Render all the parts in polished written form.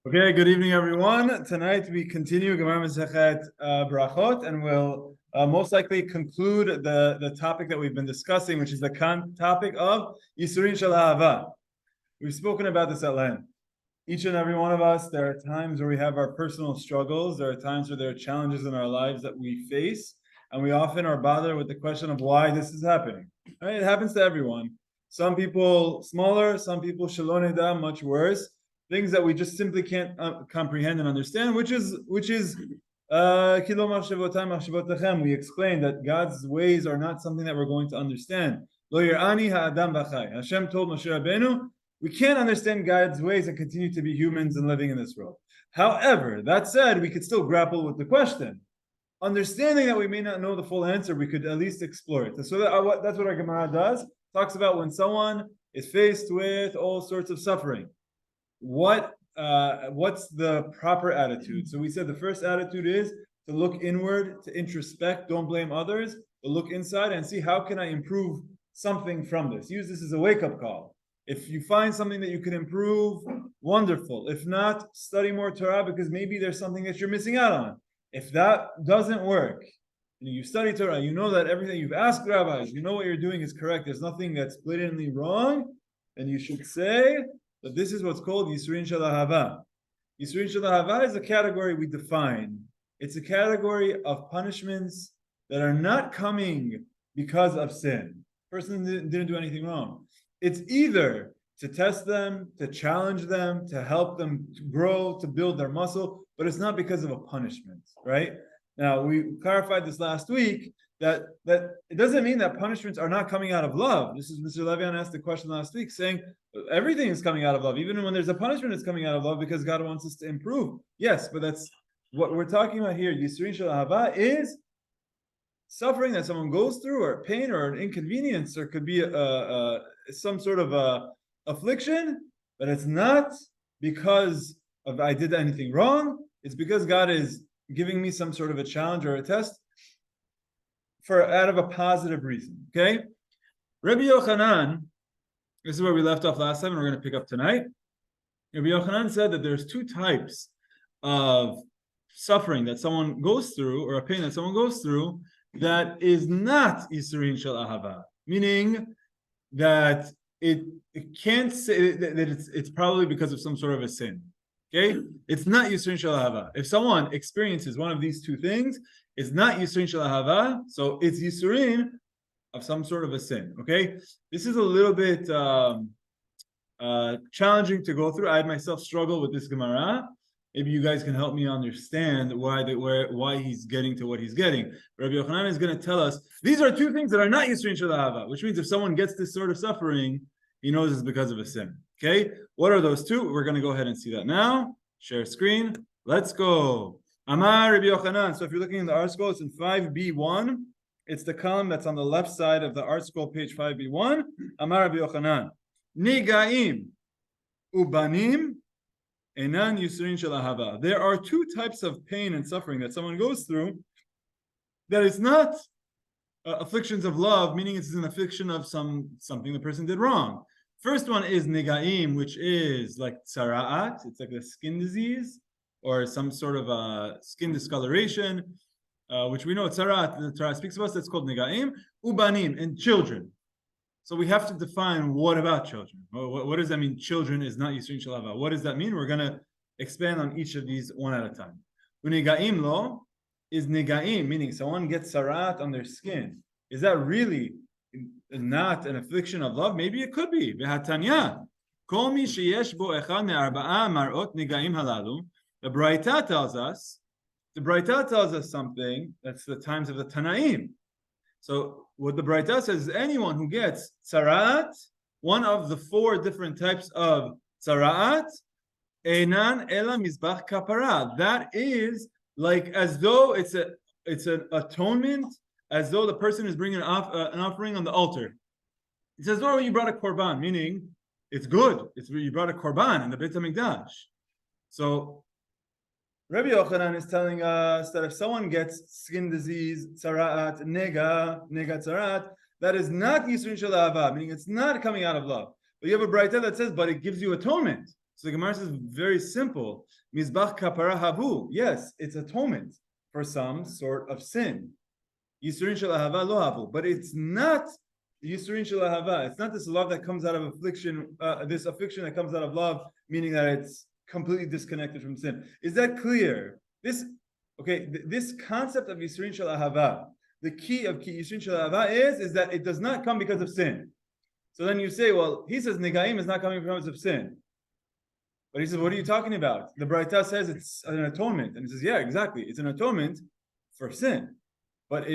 Okay, good evening, everyone. Tonight we continue Gemara Berachot, and we'll most likely conclude the topic that we've been discussing, which is the topic of Yisurin Shel Ahava. We've spoken about this at length. Each and every one of us, there are times where we have our personal struggles. There are times where there are challenges in our lives that we face, and we often are bothered with the question of why this is happening. Right? It happens to everyone. Some people smaller, some people shalom nida, much worse. Things that we just simply can't comprehend and understand, which is we explained that God's ways are not something that we're going to understand. Hashem told Moshe Rabbeinu, we can't understand God's ways and continue to be humans and living in this world. However, that said, we could still grapple with the question. Understanding that we may not know the full answer, we could at least explore it. So that's what our Gemara does. Talks about when someone is faced with all sorts of suffering. What's the proper attitude? So we said the first attitude is to look inward, to introspect, don't blame others, but look inside and see how can I improve something from this. Use this as a wake-up call. If you find something that you can improve, wonderful. If not, study more Torah because maybe there's something that you're missing out on. If that doesn't work, and you study Torah, you know that everything you've asked rabbis, you know what you're doing is correct, there's nothing that's blatantly wrong, then you should say that this is what's called Yisurin Shel Ahava. Yisurin Shel Ahava is a category we define. It's a category of punishments that are not coming because of sin. Person didn't do anything wrong. It's either to test them, to challenge them, to help them to grow, to build their muscle, but it's not because of a punishment, right? Now, we clarified this last week, that it doesn't mean that punishments are not coming out of love. This is Mr. Levian asked the question last week, saying everything is coming out of love. Even when there's a punishment, it's coming out of love because God wants us to improve. Yes, but that's what we're talking about here. Yisurin Shel Ahava is suffering that someone goes through, or pain, or an inconvenience, or could be some sort of affliction, but it's not because of I did anything wrong. It's because God is giving me some sort of a challenge or a test out of a positive reason. Okay, Rabbi Yochanan, this is where we left off last time, and we're going to pick up tonight. Rabbi Yochanan said that there's two types of suffering that someone goes through, or a pain that someone goes through, that is not Yisurin Shel Ahava, meaning that it can't say that it's probably because of some sort of a sin. Okay, it's not Yisurin Shel Ahava. If someone experiences one of these two things, it's not Yisurin Shel Ahava, so it's Yisurin of some sort of a sin. Okay, this is a little bit challenging to go through. I myself struggle with this Gemara. Maybe you guys can help me understand why he's getting to what he's getting. Rabbi Yochanan is going to tell us these are two things that are not Yisurin Shel Ahava, which means if someone gets this sort of suffering, he knows it's because of a sin. Okay, what are those two? We're going to go ahead and see that now. Share screen. Let's go. Amar Rabbi Yochanan. So if you're looking in the art scroll, it's in 5b1. It's the column that's on the left side of the art scroll, page 5b1. Amar Rabbi Yochanan. Nigaim ubanim enan Yisurin Shel Ahava. There are two types of pain and suffering that someone goes through that is not afflictions of love, meaning it's an affliction of something the person did wrong. First one is negaim, which is like tzaraat. It's like a skin disease or some sort of a skin discoloration, which we know tzaraat, the Torah speaks about. That's called negaim. Ubanim, and children. So we have to define what about children. What does that mean? Children is not Yisurin Shel Ahava. What does that mean? We're going to expand on each of these one at a time. Unegaim lo is negaim, meaning someone gets tzaraat on their skin. Is that really not an affliction of love? Maybe it could be. V'hatanya, kol mi sheyesh bo echad me'arba'a marot negaim halalu. The Braita tells us something. That's the times of the Tanaim. So what the Braita says is anyone who gets tzaraat, one of the four different types of tzaraat, einan ela mizbach kapara. That is like as though it's an atonement, as though the person is bringing an offering on the altar. It says, "Oh, you brought a korban," meaning it's good. You brought a korban in the Beit HaMikdash. So Rabbi Yochanan is telling us that if someone gets skin disease, tzaraat, nega tzaraat, that is not Yisurin Shel Ahava, meaning it's not coming out of love. But you have a Braita that says, but it gives you atonement. So the Gemara says very simple. Mizbach kapara havu. Yes, it's atonement for some sort of sin. Yisurin shel ahava lo havu. But it's not Yisurin shel ahava. It's not this love that comes out of affliction, this affliction that comes out of love, meaning that it's completely disconnected from sin. Is that clear? This concept of Yisurin shel ahava, the key of Yisurin shel ahava is that it does not come because of sin. So then you say, well, he says Negaim is not coming because of sin. But he says, what are you talking about? The Braita says it's an atonement. And he says, yeah, exactly. It's an atonement for sin. But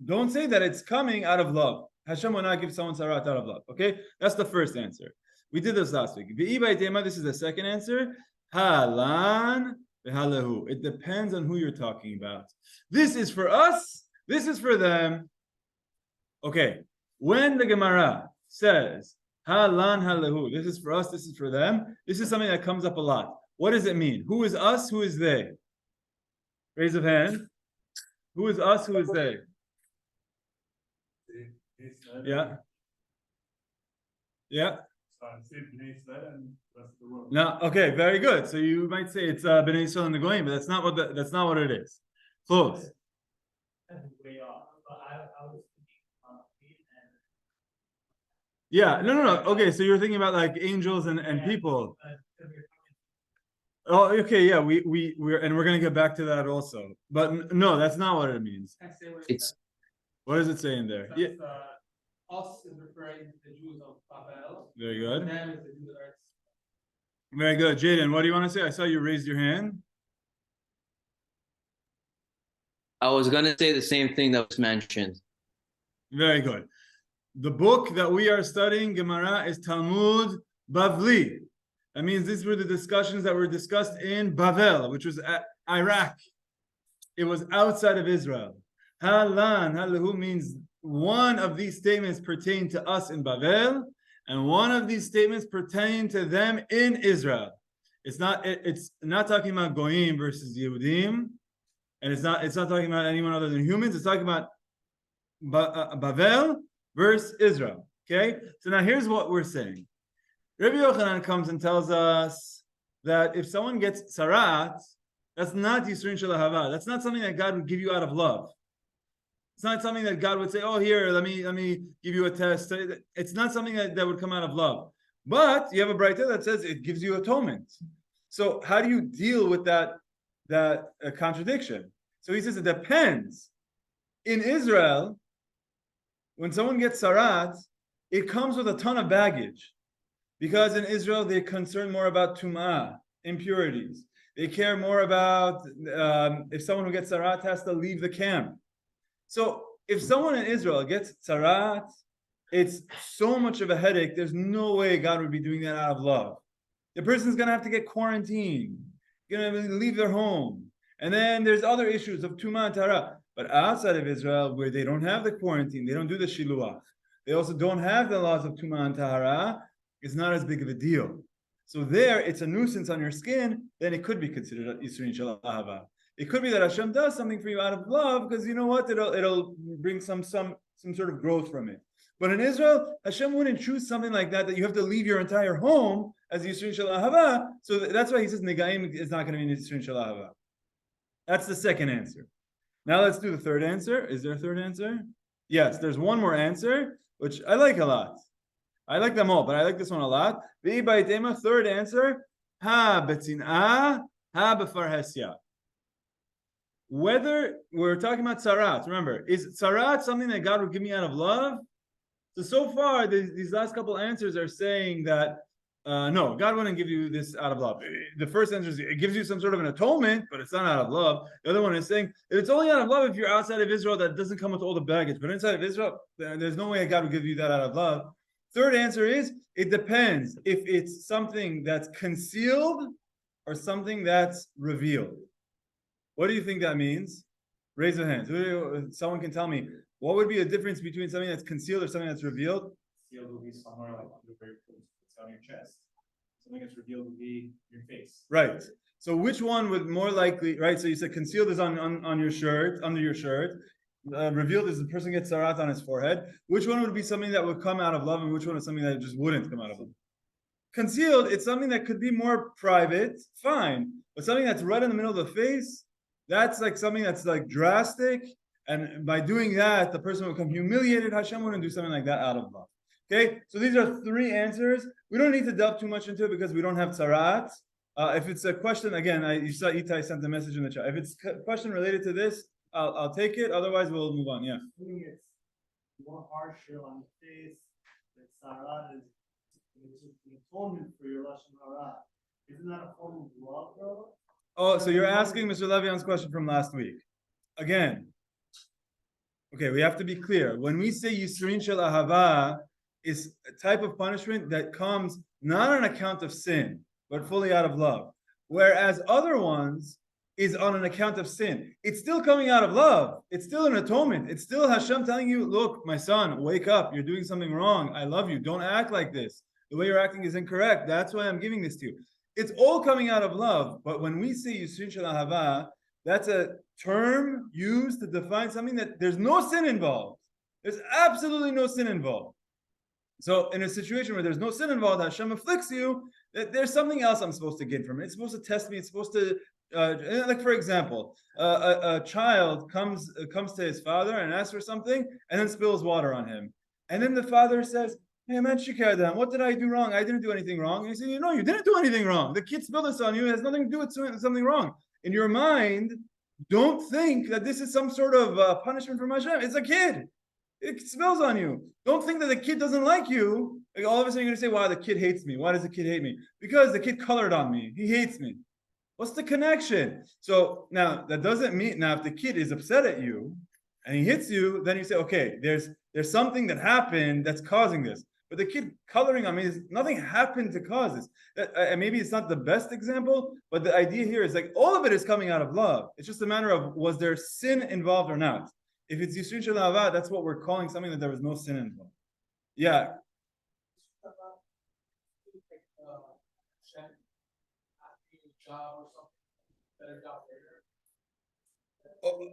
don't say that it's coming out of love. Hashem will not give someone tzaraat out of love. Okay? That's the first answer. We did this last week. This is the second answer. Halan v'halahu. It depends on who you're talking about. This is for us. This is for them. Okay. When the Gemara says, Halan halahu, this is for us, this is for them, this is something that comes up a lot. What does it mean? Who is us? Who is they? Raise of hand. Who is us? Who is they? Yeah. Yeah. No, okay, very good. So you might say it's Bnei Yisrael and the Goyim, but that's not what it is. Close. Yeah, no. Okay, so you're thinking about like angels and people. Oh, okay, yeah, we're gonna get back to that also. But no, that's not what it means. It's What does it say in there? Yeah. Us is referring to the Jews of Babel. Very good. Them is the Jews of Eretz. Very good. Jaden, what do you want to say? I saw you raised your hand. I was gonna say the same thing that was mentioned. Very good. The book that we are studying, Gemara, is Talmud Bavli. That means these were the discussions that were discussed in Bavel, which was Iraq. It was outside of Israel. Halan, halahu means one of these statements pertain to us in Bavel, and one of these statements pertain to them in Israel. It's not talking about Goyim versus Yehudim, and it's not talking about anyone other than humans. It's talking about Bavel versus Israel. Okay, so now here's what we're saying. Rabbi Yochanan comes and tells us that if someone gets tzaraat, that's not Yisurin shel ahava. That's not something that God would give you out of love. It's not something that God would say, oh, here, let me give you a test. It's not something that would come out of love. But you have a braita that says it gives you atonement. So how do you deal with that contradiction? So he says it depends. In Israel, when someone gets tzaraat, it comes with a ton of baggage. Because in Israel, they're concerned more about tum'ah, impurities. They care more about if someone who gets tzaraat has to leave the camp. So if someone in Israel gets tzaraat, it's so much of a headache. There's no way God would be doing that out of love. The person's going to have to get quarantined, going to leave their home. And then there's other issues of tum'ah and tahara. But outside of Israel, where they don't have the quarantine, they don't do the shiluach, they also don't have the laws of tum'ah and tahara, it's not as big of a deal. So there, it's a nuisance on your skin, then it could be considered Yisurin shel ahava. It could be that Hashem does something for you out of love, because you know what? It'll bring some sort of growth from it. But in Israel, Hashem wouldn't choose something like that you have to leave your entire home as Yisurin shel ahava. So that's why he says Negaim is not going to be Yisurin shel ahava. That's the second answer. Now let's do the third answer. Is there a third answer? Yes, there's one more answer, which I like a lot. I like them all, but I like this one a lot. Third answer, ha betzin'ah, ha b'farhesya. Whether we're talking about tzaraat, remember, is tzaraat something that God would give me out of love? So far, these last couple answers are saying that no, God wouldn't give you this out of love. The first answer is it gives you some sort of an atonement, but it's not out of love. The other one is saying it's only out of love if you're outside of Israel. That doesn't come with all the baggage. But inside of Israel, there's no way God would give you that out of love. Third answer is it depends if it's something that's concealed or something that's revealed. What do you think that means? Raise your hands. Someone can tell me what would be the difference between something that's concealed or something that's revealed? Concealed will be somewhere like it's on your chest. Something that's revealed will be your face. Right. So which one would more likely, right? So you said concealed is on your shirt, under your shirt. Revealed is the person gets tzaraat on his forehead. Which one would be something that would come out of love, and which one is something that just wouldn't come out of love? concealed, it's something that could be more private, fine. But something that's right in the middle of the face, that's like something that's like drastic. And by doing that, the person will become humiliated. Hashem wouldn't do something like that out of love. Okay, so these are three answers. We don't need to delve too much into it because we don't have tzaraat. If it's a question, again, you saw Itai sent a message in the chat. If it's a question related to this, I'll take it. Otherwise, we'll move on. Yeah. It's more harsher on the face. The tzaraat is the atonement for your lashon hara. Isn't that a form of love, though? Oh, so you're asking Mr. Levian's question from last week. Again, okay, we have to be clear. When we say Yisrin Shel Ahava, is a type of punishment that comes not on account of sin, but fully out of love. Whereas other ones is on an account of sin. It's still coming out of love. It's still an atonement. It's still Hashem telling you, look, my son, wake up. You're doing something wrong. I love you. Don't act like this. The way you're acting is incorrect. That's why I'm giving this to you. It's all coming out of love. But when we say Yisrin Shel Ahava, that's a term used to define something that there's no sin involved. There's absolutely no sin involved. So in a situation where there's no sin involved, Hashem afflicts you, that there's something else I'm supposed to get from it. It's supposed to test me. It's supposed to, like for example, a child comes to his father and asks for something and then spills water on him. And then the father says, hey man, Shikadam, what did I do wrong? I didn't do anything wrong. And he said, you didn't do anything wrong. The kid spilled this on you. It has nothing to do with something wrong. In your mind, don't think that this is some sort of punishment from Hashem. It's a kid. It spills on you. Don't think that the kid doesn't like you. Like all of a sudden you're going to say, wow, the kid hates me. Why does the kid hate me? Because the kid colored on me. He hates me. What's the connection? So now that doesn't mean, now if the kid is upset at you and he hits you, then you say, okay, there's something that happened that's causing this. But the kid coloring on me, nothing happened to cause this. Maybe it's not the best example, but the idea here is like all of it is coming out of love. It's just a matter of, was there sin involved or not? If it's Yisrin Shel Ahava, that's what we're calling something that there was no sin involved. Yeah.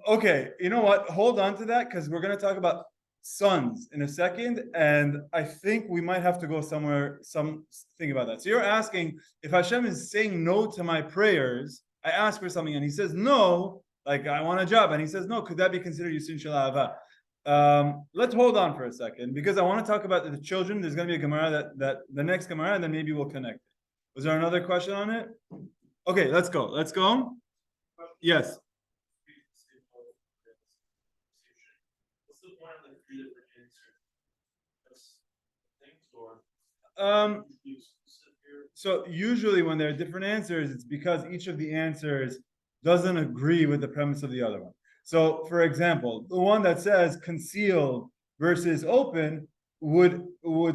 Okay, you know what? Hold on to that because we're going to talk about sons in a second, and I think we might have to go somewhere, something about that. So you're asking if Hashem is saying no to my prayers, I ask for something and he says no, like I want a job, and he says no, could that be considered Yisrin Shel Ahava? Let's hold on for a second because I want to talk about the children. There's going to be a Gemara that the next Gemara, and then maybe we'll connect. Was there another question on it? Okay, let's go. Yes. So usually when there are different answers, it's because each of the answers doesn't agree with the premise of the other one. So for example, the one that says concealed versus open would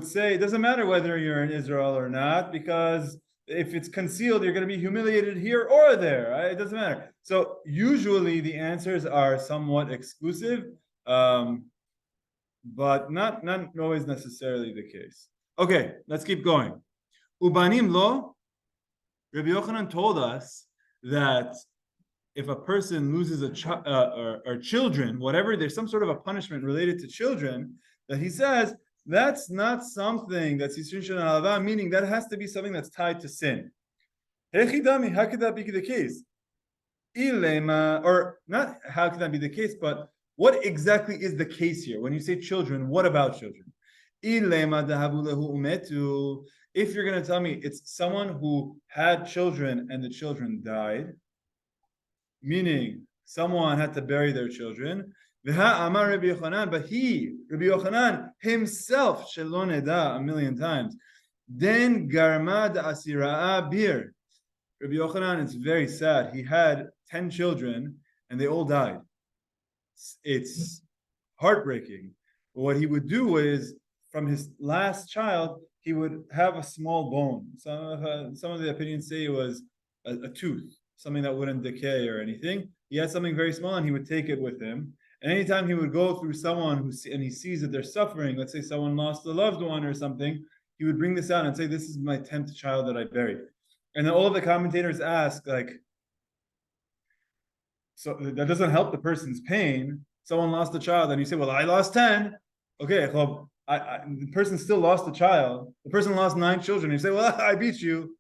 say it doesn't matter whether you're in Israel or not, because if it's concealed, you're going to be humiliated here or there. Right? It doesn't matter. So usually the answers are somewhat exclusive, but not always necessarily the case. Okay, let's keep going. Ubanim lo, Rabbi Yochanan told us that if a person loses a child or children, whatever, there's some sort of a punishment related to children, that he says that's not something that's Yisrin Shel Ahava, meaning that has to be something that's tied to sin. How could that be the case? Or not how could that be the case, but what exactly is the case here? When you say children, what about children? If you're going to tell me it's someone who had children and the children died, meaning someone had to bury their children, but Rabbi Yochanan himself, a million times, then garmad asira'a bir. Rabbi Yochanan, it's very sad. He had 10 children and they all died. It's heartbreaking. But what he would do is, from his last child, he would have a small bone. Some of the opinions say it was a tooth, something that wouldn't decay or anything. He had something very small and he would take it with him. And anytime he would go through someone and he sees that they're suffering, let's say someone lost a loved one or something, he would bring this out and say, this is my 10th child that I buried. And then all of the commentators ask, like, so that doesn't help the person's pain. Someone lost a child and you say, well, I lost 10. Okay, the person still lost a child. The person lost 9 children. You say, well, I beat you.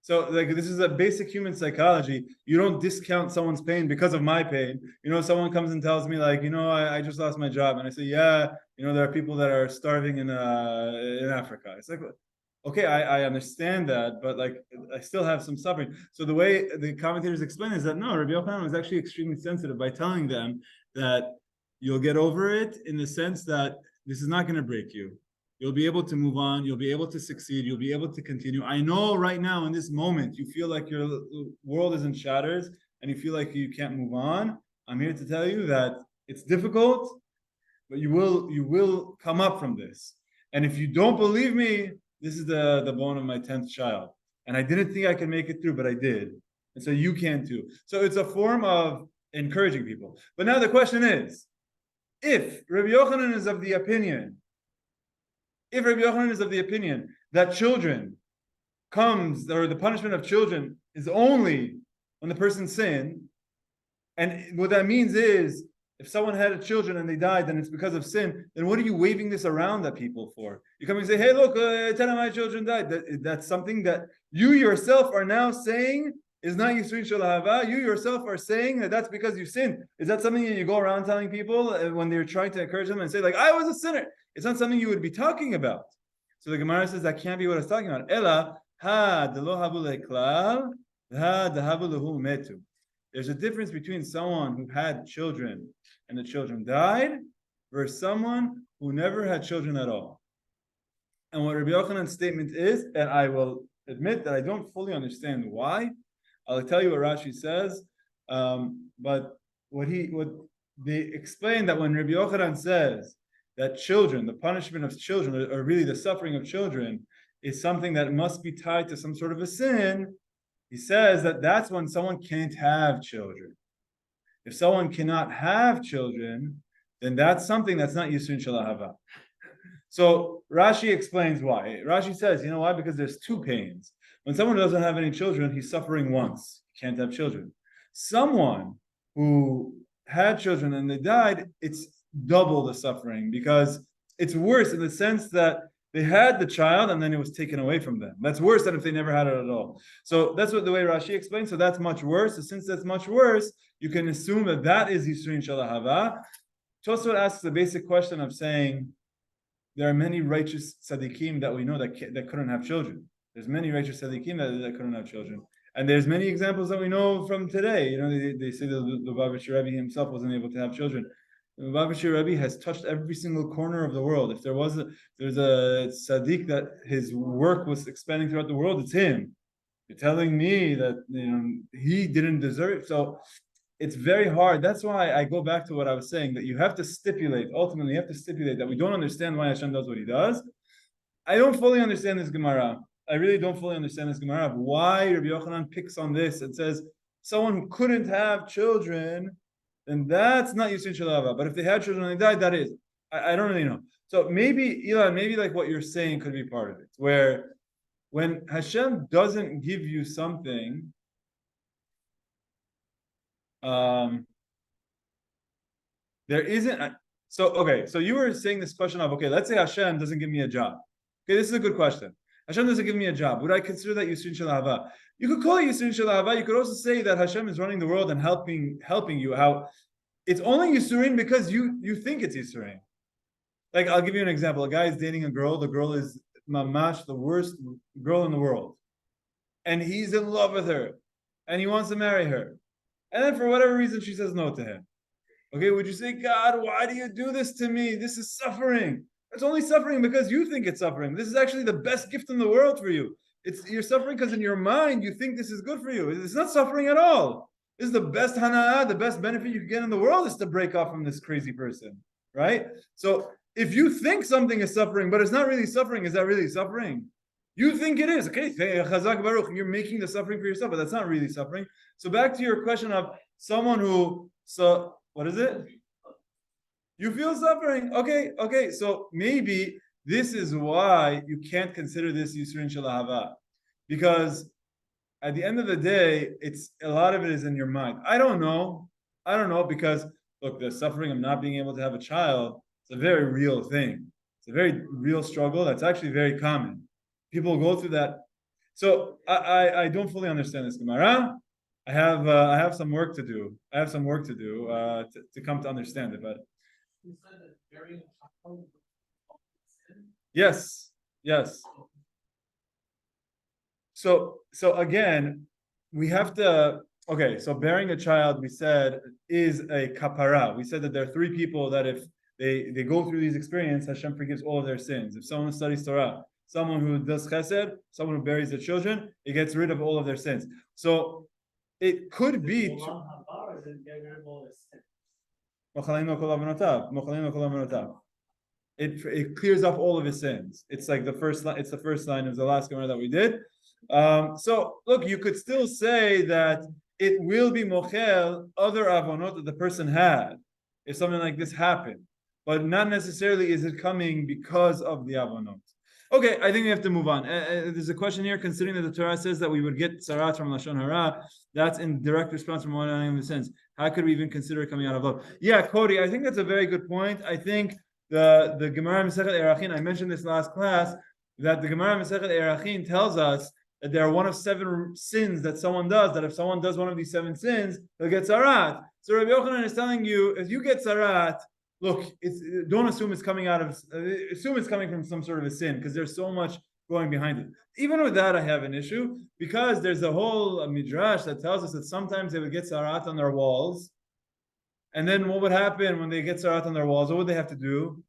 So like this is a basic human psychology. You don't discount someone's pain because of my pain. Someone comes and tells me like, I just lost my job, and I say, yeah, there are people that are starving in Africa. It's like, okay, I understand that, but like I still have some suffering. So the way the commentators explain is that no, Rabbi Yochanan was actually extremely sensitive by telling them that you'll get over it in the sense that this is not going to break you. You'll be able to move on. You'll be able to succeed. You'll be able to continue. I know right now in this moment, you feel like your world is in shatters and you feel like you can't move on. I'm here to tell you that it's difficult, but you will come up from this. And if you don't believe me, this is the bone of my 10th child. And I didn't think I could make it through, but I did. And so you can too. So it's a form of encouraging people. But now the question is, if Rabbi Yochanan is of the opinion that children or the punishment of children is only when the person sinned, and what that means is if someone had children and they died, then it's because of sin, then what are you waving this around at people for? You come and say, hey, look, 10 of my children died. That's something that you yourself are now saying is not Yisrin Shel Ahava. You yourself are saying that that's because you sinned. Is that something that you go around telling people when they're trying to encourage them and say, like, I was a sinner? It's not something you would be talking about. So the Gemara says that can't be what it's talking about. Ela ha delo habu leklal, ha dahabu lehu metu. There's a difference between someone who had children and the children died versus someone who never had children at all. And what Rabbi Yochanan's statement is, and I will admit that I don't fully understand why. I'll tell you what Rashi says, but what they explain that when Rabbi Yochanan says that children, the punishment of children, or really the suffering of children, is something that must be tied to some sort of a sin, he says that that's when someone can't have children. If someone cannot have children, then that's something that's not Yisrin Shel Ahava. So Rashi explains why. Rashi says, you know why? Because there's 2 pains. When someone doesn't have any children, he's suffering once. He can't have children. Someone who had children and they died, it's double the suffering because it's worse in the sense that they had the child and then it was taken away from them. That's worse than if they never had it at all. So that's what the way Rashi explains. So that's much worse. So since that's much worse, you can assume that is Yisrin Shel Ahava. Tosfot asks the basic question of saying there are many righteous tzaddikim that we know that couldn't have children. There's many righteous tzaddikim that couldn't have children. And there's many examples that we know from today. They say that the Lubavitcher Rebbe himself wasn't able to have children. The Lubavitcher Rebbe has touched every single corner of the world. If there's a tzaddik that his work was expanding throughout the world, it's him. You're telling me that he didn't deserve it. So it's very hard. That's why I go back to what I was saying, that you have to stipulate, ultimately you have to stipulate that we don't understand why Hashem does what he does. I don't fully understand this Gemara. I really don't fully understand this Gemara of why Rabbi Yochanan picks on this and says someone who couldn't have children, then that's not Yisrin Shel Ahava. But if they had children and they died, that is. I don't really know. So maybe, Elon, maybe like what you're saying could be part of it, where when Hashem doesn't give you something, there isn't. So you were saying this question of, okay, let's say Hashem doesn't give me a job. Okay, this is a good question. Hashem doesn't give me a job. Would I consider that Yisrin Shel Ahava? You could call it Yisrin Shel Ahava. You could also say that Hashem is running the world and helping you. How it's only Yisrin because you think it's Yisrin. Like, I'll give you an example. A guy is dating a girl. The girl is mamash, the worst girl in the world. And he's in love with her. And he wants to marry her. And then for whatever reason, she says no to him. Okay, would you say, God, why do you do this to me? This is suffering. It's only suffering because you think it's suffering. This is actually the best gift in the world for you. You're suffering because in your mind, you think this is good for you. It's not suffering at all. This is the best hana'ah, the best benefit you can get in the world is to break off from this crazy person, right? So if you think something is suffering, but it's not really suffering, is that really suffering? You think it is. Okay, Chazak Baruch, you're making the suffering for yourself, but that's not really suffering. So back to your question of someone who, what is it? You feel suffering. Okay. So maybe this is why you can't consider this Yisrin Shel Ahava. Because at the end of the day, a lot of it is in your mind. I don't know because look, the suffering of not being able to have a child, it's a very real thing. It's a very real struggle. That's actually very common. People go through that. So I don't fully understand this Gemara. I have some work to do. I have some work to do to come to understand it. But You said that burying a child is sin? yes. So again, we have to. Okay, so bearing a child, we said, is a kapara. We said that there are three people that if they go through these experiences, Hashem forgives all of their sins. If someone studies Torah, someone who does chesed, someone who buries their children, it gets rid of all of their sins. So it could be. It clears up all of his sins. It's like the first line. It's the first line of the last Gemara that we did. So look, you could still say that it will be mochel other avonot that the person had if something like this happened, but not necessarily is it coming because of the avonot. Okay, I think we have to move on. There's a question here, considering that the Torah says that we would get tzaraat from lashon hara. That's in direct response from one of the sins. How could we even consider it coming out of love? Yeah, Cody, I think that's a very good point. I think the Gemara Masechet Erachin, I mentioned this last class, that the Gemara Masechet Erachin tells us that there are one of 7 sins that someone does, that if someone does one of these 7 sins, they'll get tzaraat. So Rabbi Yochanan is telling you, if you get tzaraat, look, don't assume it's coming assume it's coming from some sort of a sin, because there's so much going behind it. Even with that, I have an issue, because there's a whole midrash that tells us that sometimes they would get tzaraat on their walls, and then what would happen when they get tzaraat on their walls? What would they have to do?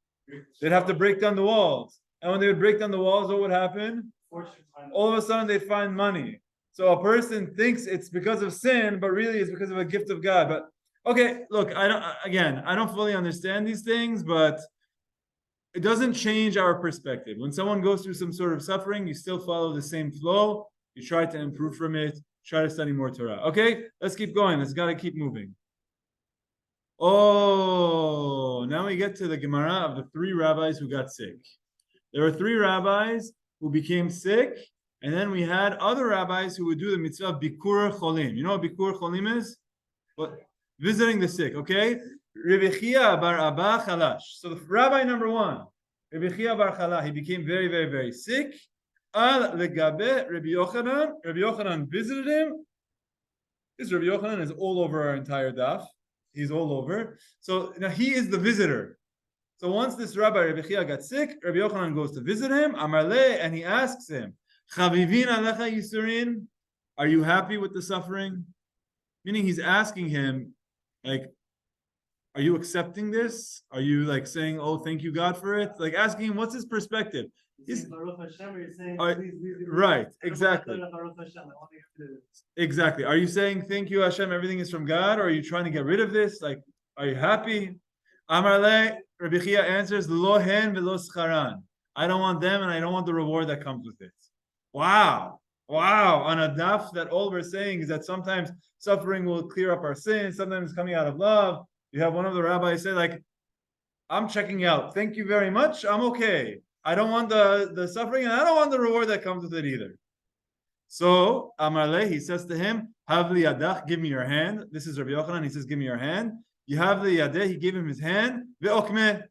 They'd have to break down the walls. And when they would break down the walls, what would happen? All of a sudden they'd find money. So a person thinks it's because of sin, but really it's because of a gift of God. But okay, look, I don't fully understand these things, but it doesn't change our perspective. When someone goes through some sort of suffering, you still follow the same flow. You try to improve from it, try to study more Torah. Okay, let's keep going. Let's gotta keep moving. Oh, now we get to the Gemara of the 3 rabbis who got sick. There were 3 rabbis who became sick, and then we had other rabbis who would do the mitzvah of bikur cholim. You know what bikur cholim is? What? Visiting the sick, okay? Rabbi Chia bar Abba Chalash. So the rabbi number 1, Rabbi Chia bar Chalash, he became very, very, very sick. Al legabe Rabbi Yochanan. Rabbi Yochanan visited him. This Rabbi Yochanan is all over our entire daf. He's all over. So now he is the visitor. So once this rabbi Rabbi Chia got sick, Rabbi Yochanan goes to visit him, Amar le, and he asks him, Chavivin alecha yisurin, are you happy with the suffering? Meaning he's asking him, like, are you accepting this? Are you like saying, oh, thank you God for it? Like asking him, what's his perspective? Right, exactly. Exactly. Are you saying thank you Hashem, everything is from God, or are you trying to get rid of this? Like, are you happy? Amar le, Rabbi Chia answers, Lo hen velo scharan. I don't want them, and I don't want the reward that comes with it. Wow. On a daf that all we're saying is that sometimes suffering will clear up our sins, sometimes it's coming out of love. You have one of the rabbis say, like, I'm checking out. Thank you very much. I'm okay. I don't want the suffering, and I don't want the reward that comes with it either. So, Amar le, he says to him, Havli yadach, give me your hand. This is Rabbi Yochanan. He says, give me your hand. You have the yadeh, he gave him his hand, ve'okmeh.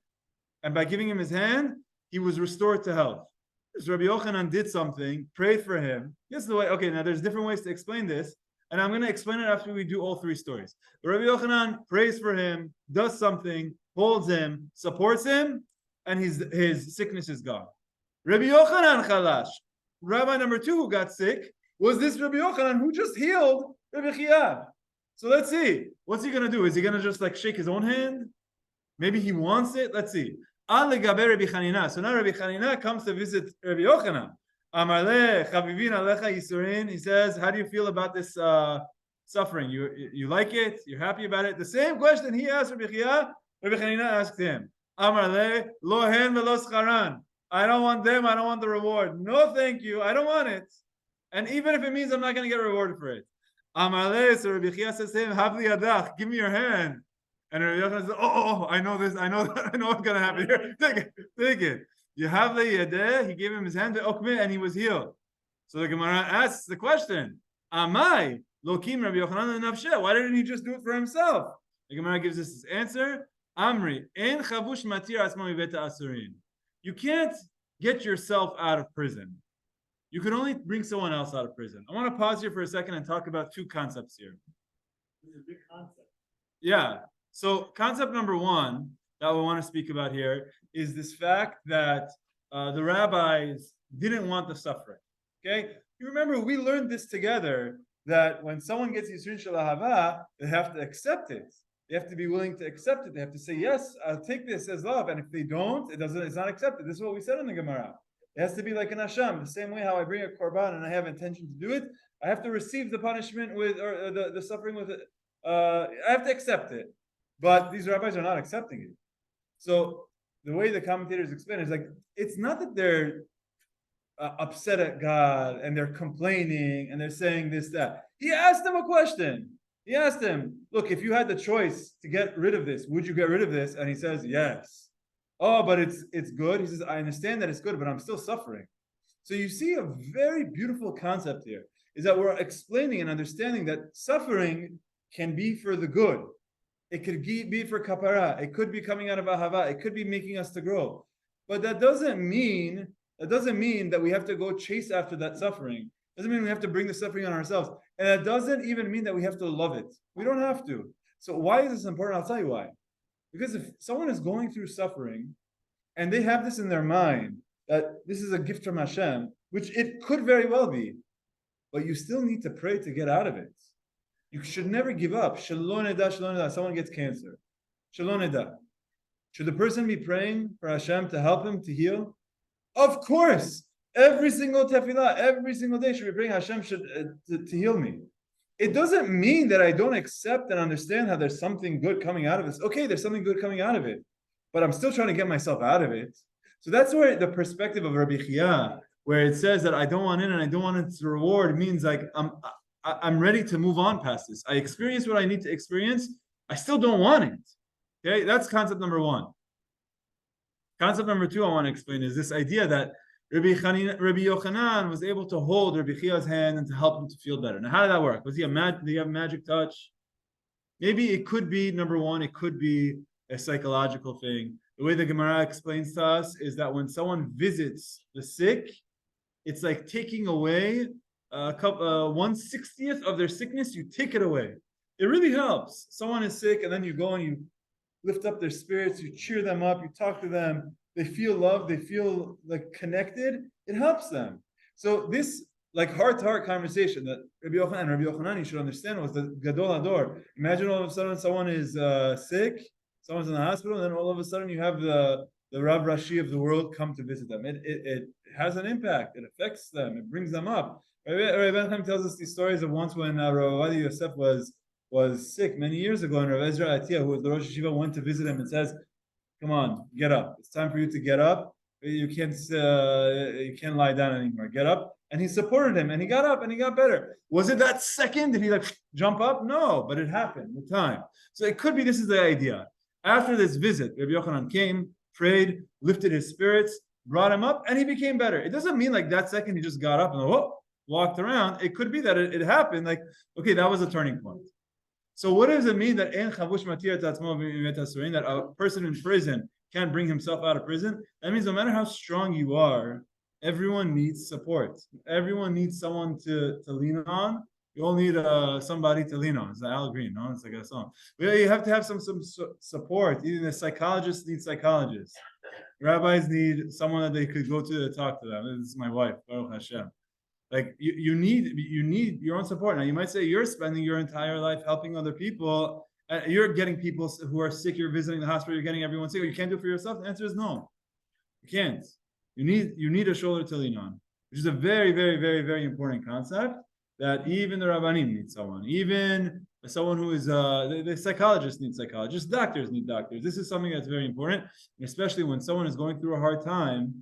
And by giving him his hand, he was restored to health. So Rabbi Yochanan did something, prayed for him. This is the way, okay, now there's different ways to explain this, and I'm going to explain it after we do all 3 stories. But Rabbi Yochanan prays for him, does something, holds him, supports him, and his sickness is gone. Rabbi Yochanan Chalash, rabbi number 2 who got sick, was this Rabbi Yochanan who just healed Rabbi Chia. So let's see. What's he going to do? Is he going to just like shake his own hand? Maybe he wants it? Let's see. So now Rabbi Chanina comes to visit Rabbi Yochanan. Amar le, Chavivin alecha yisurin. He says, how do you feel about this suffering? You like it? You're happy about it? The same question he asked Rabbi Chia, Rabbi Chanina asked him. Amar le, lo hen velo scharan. I don't want them. I don't want the reward. No, thank you. I don't want it. And even if it means I'm not going to get rewarded for it. Amar le, so Rabbi Chia says to him, Havli yadach, give me your hand. And Rabbi Yochanan says, oh, I know this. I know what's going to happen here. Take it. You have the yadeh. He gave him his hand, and he was healed. So the Gemara asks the question, Amai, lokim Rabbi Yochanan nafsheh. Why didn't he just do it for himself? The Gemara gives us his answer. Amri, en chavush matir asma miveta asurin. you can't get yourself out of prison. You can only bring someone else out of prison. I want to pause here for a second and talk about two concepts here. This is a big concept. Yeah. So concept number one that we want to speak about here is this fact that the rabbis didn't want the suffering. Okay? You remember we learned this together, that when someone gets Yisrin Shel Ahava, they have to accept it. They have to be willing to accept it. They have to say, yes, I'll take this as love. And if they don't, it's not accepted. This is what we said in the Gemara. It has to be like an Hashem. The same way how I bring a korban and I have intention to do it, I have to receive the punishment with, or the suffering with it. I have to accept it. But these rabbis are not accepting it. So the way the commentators explain it is like, it's not that they're upset at God and they're complaining and they're saying this, that. He asked them a question. He asked him, look, if you had the choice to get rid of this, would you get rid of this? And he says, yes. Oh, but it's good. He says, I understand that it's good, but I'm still suffering. So you see a very beautiful concept here, is that we're explaining and understanding that suffering can be for the good. It could be for kapara. It could be coming out of ahava. It could be making us to grow. But that doesn't mean that we have to go chase after that suffering. It doesn't mean we have to bring the suffering on ourselves. And it doesn't even mean that we have to love it. We don't have to. So why is this important? I'll tell you why. Because if someone is going through suffering and they have this in their mind, that this is a gift from Hashem, which it could very well be, but you still need to pray to get out of it. You should never give up. Shalom neda, shalom neda. Someone gets cancer. Shalom neda. Should the person be praying for Hashem to help him to heal? Of course. Every single tefillah, every single day should be praying Hashem to heal me. It doesn't mean that I don't accept and understand how there's something good coming out of this. Okay, there's something good coming out of it, but I'm still trying to get myself out of it. So that's where the perspective of Rabbi Chia, where it says that I don't want in and I don't want its reward, means like I'm ready to move on past this. I experienced what I need to experience. I still don't want it. Okay, that's concept number one. Concept number two I want to explain is this idea that Rabbi Yochanan was able to hold Rabbi Chia's hand and to help him to feel better. Now, how did that work? Was he did he have a magic touch? Maybe it could be, number one, it could be a psychological thing. The way the Gemara explains to us is that when someone visits the sick, it's like taking away 1/60th of their sickness. You take it away. It really helps. Someone is sick, and then you go and you lift up their spirits, you cheer them up, you talk to them. They feel loved, they feel like connected. It helps them. So this like heart-to-heart conversation that Rabbi Yochanan, you should understand, was the Gadol Hador. Imagine all of a sudden someone is sick, someone's in the hospital, and then all of a sudden you have the Rav Rashi of the world come to visit them. It has an impact. It affects them. It brings them up. Rabbi Ben tells us these stories of once when Rav Ovadia Yosef was sick many years ago, and Rav Ezra Atiyah, who was the Rosh Yeshiva, went to visit him and says, come on, get up. It's time for you to get up. You can't lie down anymore. Get up. And he supported him, and he got up, and he got better. Was it that second? Did he like jump up? No, but it happened with time. So it could be this is the idea. After this visit, Rabbi Yochanan came, prayed, lifted his spirits, brought him up, and he became better. It doesn't mean like that second he just got up and walked around. It could be that it happened. Like, okay, that was a turning point. So what does it mean that that a person in prison can't bring himself out of prison? That means no matter how strong you are, everyone needs support. Everyone needs someone to lean on. You all need somebody to lean on. It's like Al Green, no? It's like a song. You have to have some support. Even the psychologists need psychologists. Rabbis need someone that they could go to talk to them. This is my wife, Baruch Hashem. Like you need your own support. Now you might say you're spending your entire life helping other people. You're getting people who are sick. You're visiting the hospital. You're getting everyone sick. You can't do it for yourself. The answer is no. You can't. You need a shoulder to lean on, which is a very, very, very, very important concept. That even the Rabbanim need someone. Even someone who is the psychologists need psychologists. Doctors need doctors. This is something that's very important, especially when someone is going through a hard time.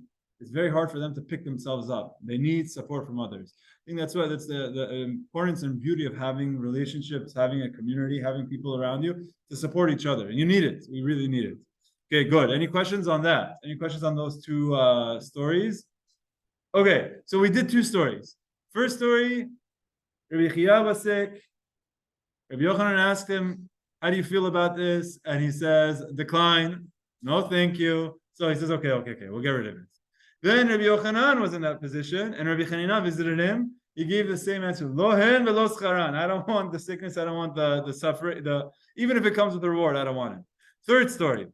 It's very hard for them to pick themselves up. They need support from others. I think that's the importance and beauty of having relationships, having a community, having people around you to support each other. And you need it. We really need it. Okay, good. Any questions on that? Any questions on those two stories? Okay, so we did two stories. First story, Rabbi Chia was sick. Rabbi Yochanan asked him, how do you feel about this? And he says, decline. No, thank you. So he says, okay, we'll get rid of it. Then Rabbi Yochanan was in that position, and Rabbi Chanina visited him. He gave the same answer. Lo hen velo scharan. I don't want the sickness. I don't want the suffering. Even if it comes with a reward, I don't want it. Third story.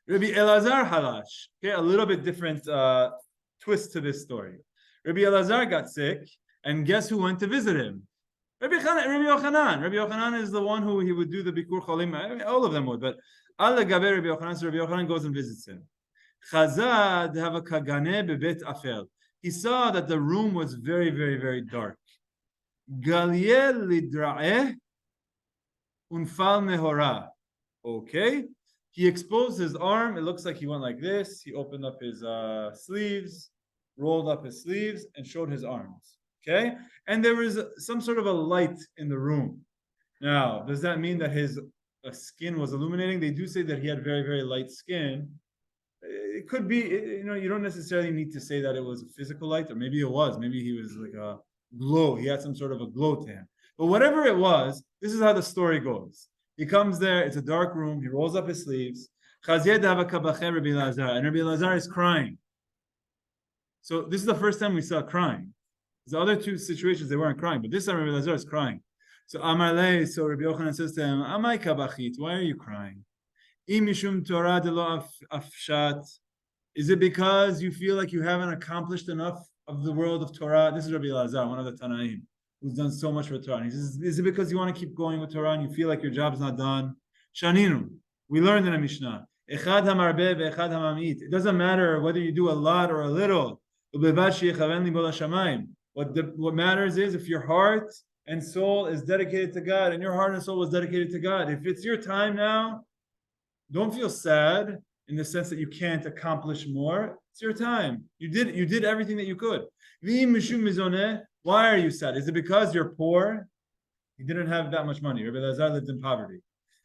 Rabbi Elazar halash. Okay, a little bit different twist to this story. Rabbi Elazar got sick, and guess who went to visit him? Rabbi Yochanan. Rabbi Yochanan is the one who he would do the bikur cholim. I mean, all of them would, but Allah gabe Rabbi Yochanan. So Rabbi Yochanan goes and visits him. Chazad have a kagane bebet afel. He saw that the room was very, very, very dark. Galiel lidra'eh unfal mehora. Okay. He exposed his arm. It looks like he went like this. He opened up his sleeves, rolled up his sleeves, and showed his arms. Okay? And there was some sort of a light in the room. Now, does that mean that his skin was illuminating? They do say that he had very, very light skin. It could be, you don't necessarily need to say that it was a physical light, or maybe it was. Maybe he was like a glow. He had some sort of a glow to him. But whatever it was, this is how the story goes. He comes there, it's a dark room, he rolls up his sleeves. And Rabbi Elazar is crying. So this is the first time we saw crying. The other two situations, they weren't crying, but this time Rabbi Elazar is crying. So Amarle, so Rabbi Yochanan says to him, Amai kabachit, why are you crying? Torah de lo afshat. Is it because you feel like you haven't accomplished enough of the world of Torah? This is Rabbi Elazar, one of the Tanaim, who's done so much for Torah. And he says, is it because you want to keep going with Torah and you feel like your job's not done? Shaninu. We learned in a Mishnah. Echad hamarbe ve'echad hamamit. It doesn't matter whether you do a lot or a little. What matters is if your heart and soul is dedicated to God, and your heart and soul was dedicated to God. If it's your time now, don't feel sad in the sense that you can't accomplish more. It's your time. You did everything that you could. Why are you sad? Is it because you're poor? You didn't have that much money. Rabbi Elazar lived in poverty.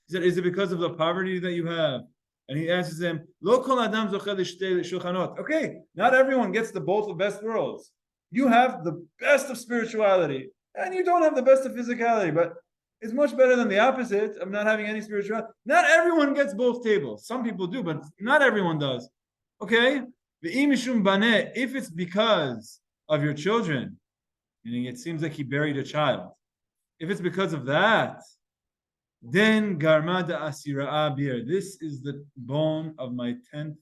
He said, is it because of the poverty that you have? And he answers him, okay, not everyone gets the both of best worlds. You have the best of spirituality, and you don't have the best of physicality, but it's much better than the opposite of not having any spirituality. Not everyone gets both tables. Some people do, but not everyone does. Okay? If it's because of your children, meaning it seems like he buried a child. If it's because of that, then garmada asira abir. This is the bone of my 10th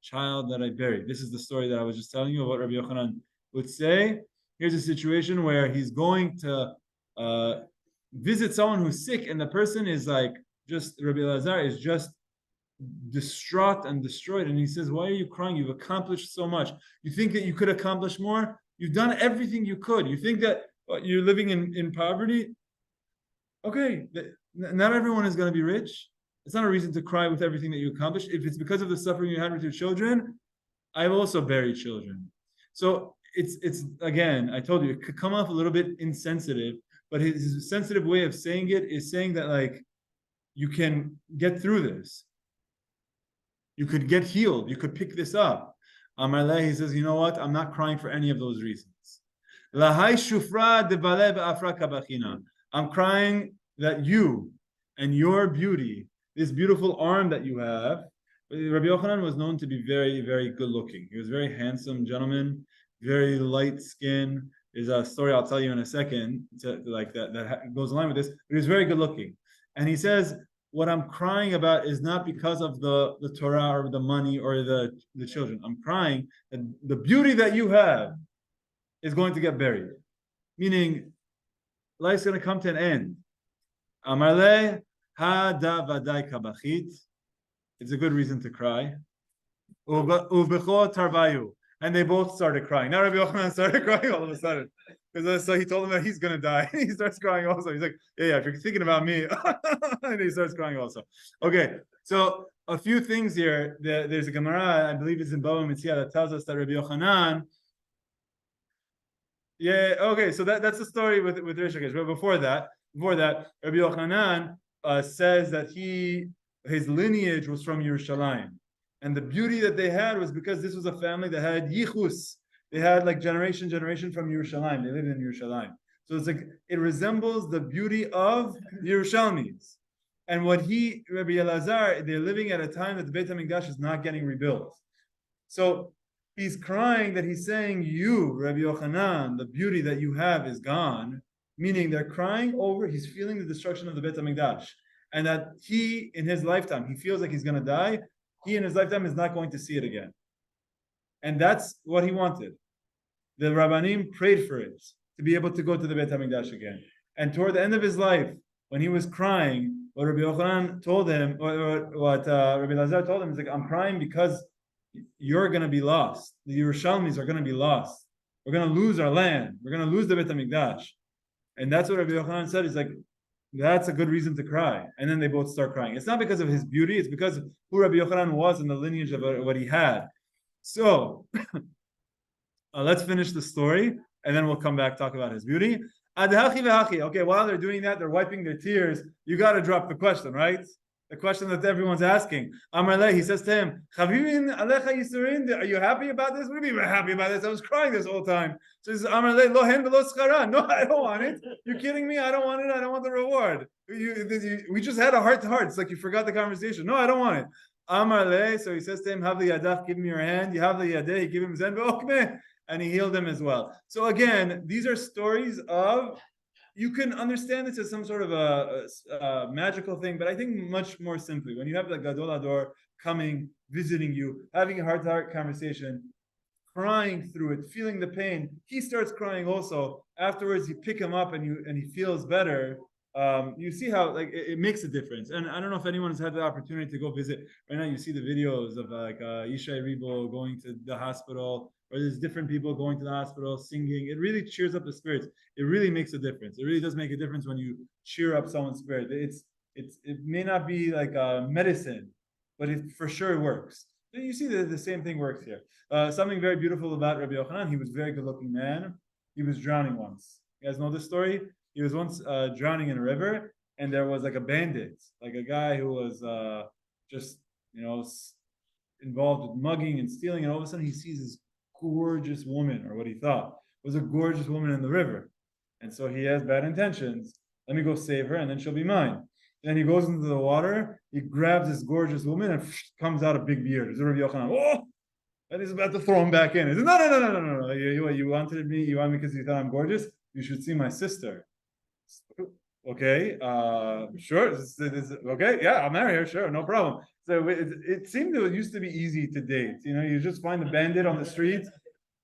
child that I buried. This is the story that I was just telling you about. Rabbi Yochanan would say, here's a situation where he's going to visit someone who's sick, and the person is like, Rabbi Elazar is just distraught and destroyed. And he says, why are you crying? You've accomplished so much. You think that you could accomplish more? You've done everything you could. You think that you're living in poverty? Okay, not everyone is going to be rich. It's not a reason to cry with everything that you accomplished. If it's because of the suffering you had with your children, I've also buried children. So it's again, I told you, it could come off a little bit insensitive, but his sensitive way of saying it is saying that, like, you can get through this. You could get healed. You could pick this up. Amarle, he says, you know what? I'm not crying for any of those reasons. I'm crying that you and your beauty, this beautiful arm that you have. Rabbi Yochanan was known to be very, very good looking. He was a very handsome gentleman, very light skin. There's a story I'll tell you in a second, that goes along with this. But he was very good looking. And he says, what I'm crying about is not because of the Torah or the money or the children. I'm crying that the beauty that you have is going to get buried. Meaning, life's going to come to an end. Amarle hada vadai kabachit. It's a good reason to cry. Ubecho tarvayu. And they both started crying. Now Rabbi Yochanan started crying all of a sudden. So he told him that he's going to die. He starts crying also. He's like, yeah, if you're thinking about me. And he starts crying also. Okay, so a few things here. There's a Gemara, I believe it's in Bava Metzia, that tells us that Rabbi Yochanan. Yeah, okay, so that's the story with Rish Lakish. But before that, Rabbi Yochanan says that his lineage was from Yerushalayim. And the beauty that they had was because this was a family that had yichus. They had like generation from Yerushalayim. They lived in Yerushalayim. So it's like, it resembles the beauty of Yerushalmis. And Rabbi Elazar, they're living at a time that the Beit HaMikdash is not getting rebuilt. So he's crying that he's saying, you, Rabbi Yochanan, the beauty that you have is gone. Meaning they're crying over, he's feeling the destruction of the Beit HaMikdash. And that he, in his lifetime, he feels like he's going to die. He, in his lifetime, is not going to see it again. And that's what he wanted. The Rabbanim prayed for it, to be able to go to the Beit HaMikdash again. And toward the end of his life, when he was crying, what Rabbi Yochanan told him, what Rabbi Elazar told him, is like, I'm crying because you're going to be lost. The Yerushalmis are going to be lost. We're going to lose our land. We're going to lose the Beit HaMikdash. And that's what Rabbi Yochanan said. He's like, that's a good reason to cry. And then they both start crying. It's not because of his beauty. It's because of who Rabbi Yochanan was and the lineage of what he had. So, let's finish the story, and then we'll come back, talk about his beauty. Okay, while they're doing that, they're wiping their tears. You got to drop the question, right? The question that everyone's asking. Amar he says to him, Chavivin alecha yisurin, are you happy about this? What do you mean we're happy about this? I was crying this whole time. So he says, Amar lo hen v'lo schara. No, I don't want it. You're kidding me? I don't want it. I don't want the reward. We just had a heart-to-heart. It's like you forgot the conversation. No, I don't want it. Amar so he says to him, Have the yadaf, give me your hand. You have the yadeh, he give him his hand, and he healed him as well. So again, these are stories of, you can understand this as some sort of a magical thing, but I think much more simply, when you have the Gadol Ador coming, visiting you, having a heart-to-heart conversation, crying through it, feeling the pain, he starts crying also. Afterwards, you pick him up and he feels better. You see how it makes a difference. And I don't know if anyone has had the opportunity to go visit. Right now, you see the videos of Yishai Ribo going to the hospital, or there's different people going to the hospital singing. It really cheers up the spirits. It really makes a difference. It really does make a difference when you cheer up someone's spirit. It may not be like a medicine, but it for sure works. So you see that the same thing works here. Something very beautiful about Rabbi Yochanan, he was a very good-looking man. He was drowning once. You guys know this story? He was once drowning in a river, and there was like a bandit, like a guy who was just, involved with mugging and stealing, and all of a sudden he sees this gorgeous woman, or what he thought was a gorgeous woman in the river. And so he has bad intentions. Let me go save her, and then she'll be mine. Then he goes into the water, he grabs this gorgeous woman, and comes out a big beard. It's Rabbi Yochanan. Oh! And he's about to throw him back in. He says, no. You wanted me, you want me because you thought I'm gorgeous? You should see my sister. Okay, sure. Okay, yeah, I'll marry her. Sure, no problem. So it seemed it used to be easy to date. You just find a bandit on the street,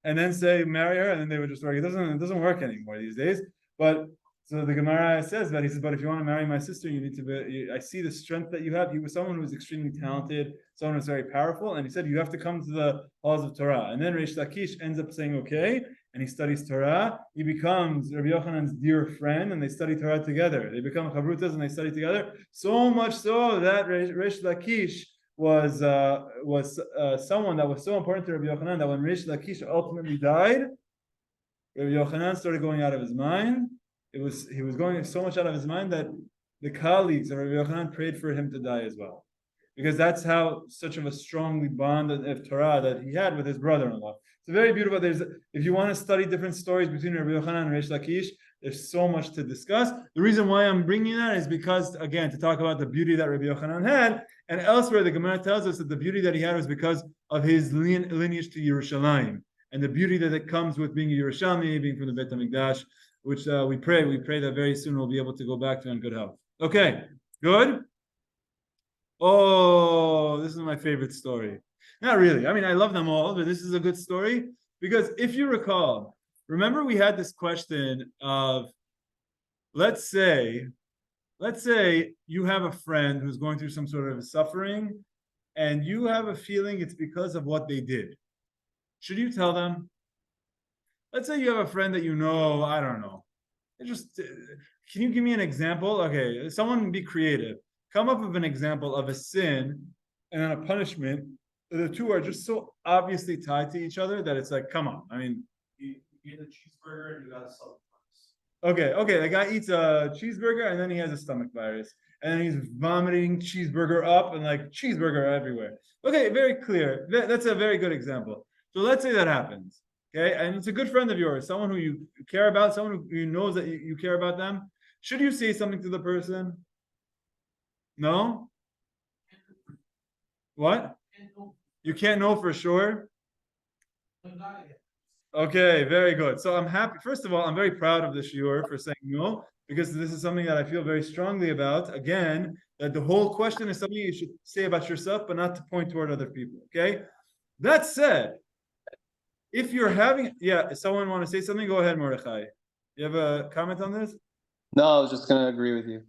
and then say marry her, and then they would just work. It doesn't work anymore these days. But so the Gemara says that, he says, but if you want to marry my sister, you need to be. I see the strength that you have. You were someone who was extremely talented, someone who was very powerful, and he said you have to come to the halls of Torah. And then Reish Lakish ends up saying okay. And he studies Torah, he becomes Rabbi Yochanan's dear friend, and they study Torah together. They become chavrutas and they study together. So much so that Reish Lakish was someone that was so important to Rabbi Yochanan that when Reish Lakish ultimately died, Rabbi Yochanan started going out of his mind. He was going so much out of his mind that the colleagues of Rabbi Yochanan prayed for him to die as well, because that's how such of a strongly bond of Torah that he had with his brother-in-law. It's very beautiful. If you want to study different stories between Rabbi Yochanan and Reish Lakish, there's so much to discuss. The reason why I'm bringing that is because, again, to talk about the beauty that Rabbi Yochanan had, and elsewhere the Gemara tells us that the beauty that he had was because of his lineage to Yerushalayim, and the beauty that comes with being a Yerushalmi, being from the Beit HaMikdash, which we pray that very soon we'll be able to go back to in good health. Okay, good. Oh, this is my favorite story. Not really. I mean, I love them all, but this is a good story because if you recall, remember we had this question of, let's say you have a friend who's going through some sort of suffering, and you have a feeling it's because of what they did. Should you tell them? Let's say you have a friend that I don't know. Can you give me an example? Okay, someone be creative. Come up with an example of a sin and a punishment. The two are just so obviously tied to each other that it's like, come on. I mean, you eat a cheeseburger and you got a stomach Okay. virus. The guy eats a cheeseburger and then he has a stomach virus. And then he's vomiting cheeseburger up and like cheeseburger everywhere. Okay, very clear. That's a very good example. So let's say that happens. Okay, and it's a good friend of yours, someone who you care about, someone who knows that you care about them. Should you say something to the person? No? What? You can't know for sure? Okay, very good. So I'm happy. First of all, I'm very proud of the shiur for saying no, because this is something that I feel very strongly about. Again, that the whole question is something you should say about yourself, but not to point toward other people. Okay? That said, if you're having, someone want to say something? Go ahead, Mordechai. You have a comment on this? No, I was just gonna agree with you.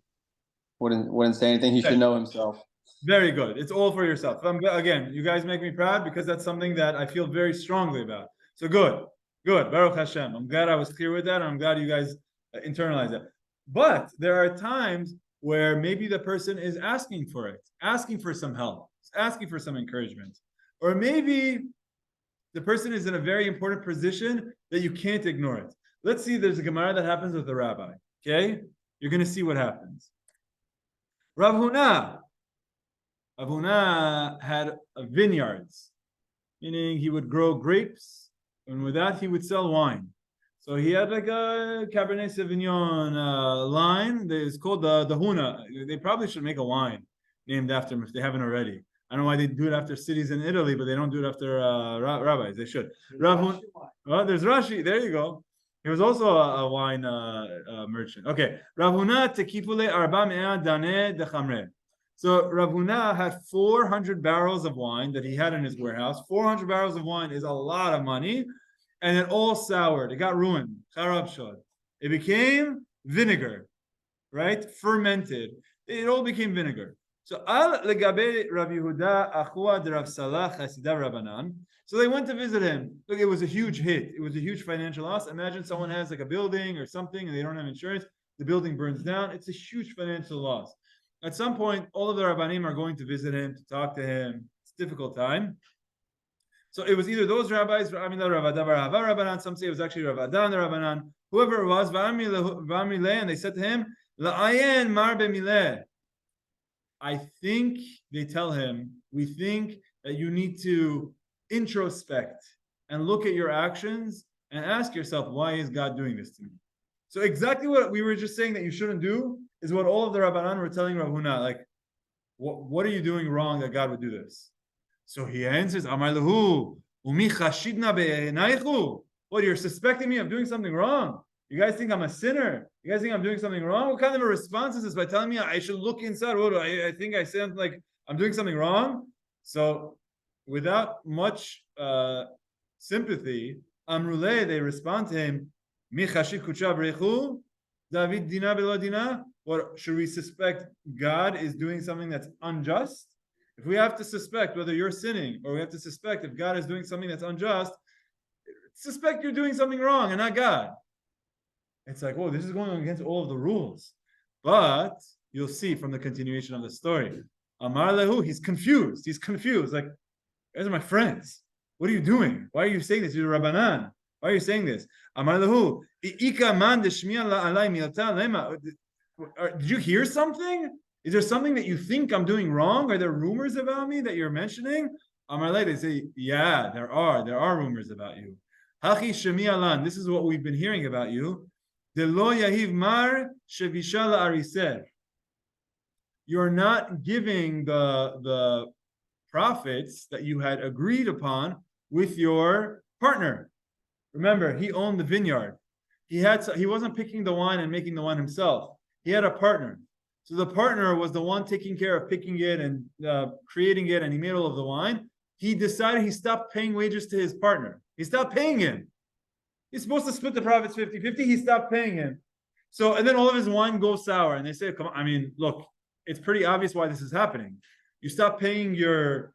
Wouldn't say anything. He should know himself. Very good. It's all for yourself. Again, you guys make me proud because that's something that I feel very strongly about. So good. Baruch Hashem. I'm glad I was clear with that. And I'm glad you guys internalize that. But there are times where maybe the person is asking for it, asking for some help, asking for some encouragement. Or maybe the person is in a very important position that you can't ignore it. Let's see, there's a Gemara that happens with the rabbi. Okay? You're going to see what happens. Rav Huna had vineyards, meaning he would grow grapes, and with that he would sell wine. So he had like a Cabernet Sauvignon line that is called the Huna. They probably should make a wine named after him if they haven't already. I don't know why they do it after cities in Italy, but they don't do it after rabbis. They should. There's Rashi. There you go. He was also a wine merchant. Okay. Rav Huna tekifule arba me'ah daneh dechamre. So Rav Huna had 400 barrels of wine that he had in his warehouse. 400 barrels of wine is a lot of money. And it all soured. It got ruined. It became vinegar, right? Fermented. It all became vinegar. So al legabe Rav Yehuda achua de Rav Salah chasidav Rabbanan. So they went to visit him. Look, it was a huge hit. It was a huge financial loss. Imagine someone has like a building or something and they don't have insurance. The building burns down. It's a huge financial loss. At some point, all of the Rabbanim are going to visit him, to talk to him. It's a difficult time. So it was either those rabbis, Rabbanan, some say it was actually Rav Adan, the Rabbanan, whoever it was, and they said to him, La'ayen mar b'mileh. I think, they tell him, we think that you need to introspect and look at your actions and ask yourself, why is God doing this to me? So exactly what we were just saying that you shouldn't do is what all of the Rabbanan were telling Rav Huna, like, what are you doing wrong that God would do this? So he answers, Amar lahu, umi chashidna be'enaychu. What, you're suspecting me of doing something wrong? You guys think I'm a sinner? You guys think I'm doing something wrong? What kind of a response is this by telling me I should look inside? What, I think I sound like I'm doing something wrong? So without much sympathy, Amruleh, they respond to him, Mi chashid kucha brechu, David dina belo dina. What, should we suspect God is doing something that's unjust? If we have to suspect whether you're sinning, or we have to suspect if God is doing something that's unjust, suspect you're doing something wrong and not God. It's like, oh, this is going against all of the rules. But you'll see from the continuation of the story. Amar lehu, he's confused. Like, these are my friends. What are you doing? Why are you saying this? You're a Rabbanan. Why are you saying this? Amar lehu, I'ika man deshmiya la'alai milta lema. Did you hear something? Is there something that you think I'm doing wrong? Are there rumors about me that you're mentioning? Amarle, they say, yeah, there are rumors about you. Hachi shemi alan, this is what we've been hearing about you. De lo yahiv mar shevisha la'ariseh. You're not giving the profits that you had agreed upon with your partner. Remember, he owned the vineyard. He wasn't picking the wine and making the wine himself. He had a partner. So the partner was the one taking care of picking it and creating it, and he made all of the wine. He decided he stopped paying wages to his partner. He stopped paying him. He's supposed to split the profits 50-50. He stopped paying him. So, and then all of his wine goes sour. And they say, come on, I mean, look, it's pretty obvious why this is happening. You stop paying your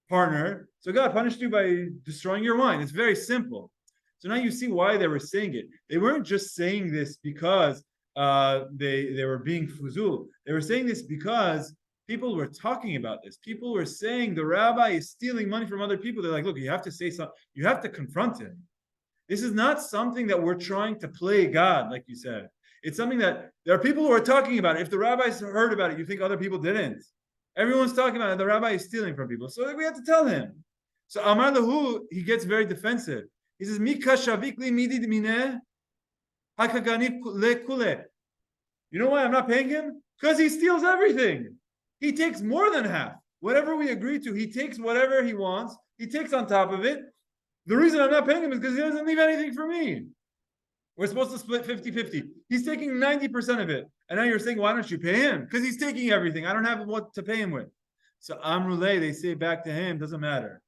partner, so God punished you by destroying your wine. It's very simple. So now you see why they were saying it. They weren't just saying this because they were being fuzul. They were saying this because people were talking about this. People were saying the rabbi is stealing money from other people. They're like, look, you have to say something. You have to confront him. This is not something that we're trying to play God, like you said. It's something that there are people who are talking about it. If the rabbis heard about it, you think other people didn't. Everyone's talking about it. The rabbi is stealing from people. So we have to tell him. So Amar Lahu, he gets very defensive. He says, Mika shavik li midid mineh hakagani le kule. You know why I'm not paying him? Because he steals everything. He takes more than half. Whatever we agree to, he takes whatever he wants. He takes on top of it. The reason I'm not paying him is because he doesn't leave anything for me. We're supposed to split 50-50. He's taking 90% of it. And now you're saying, why don't you pay him? Because he's taking everything. I don't have what to pay him with. So Amrulay, they say back to him, doesn't matter.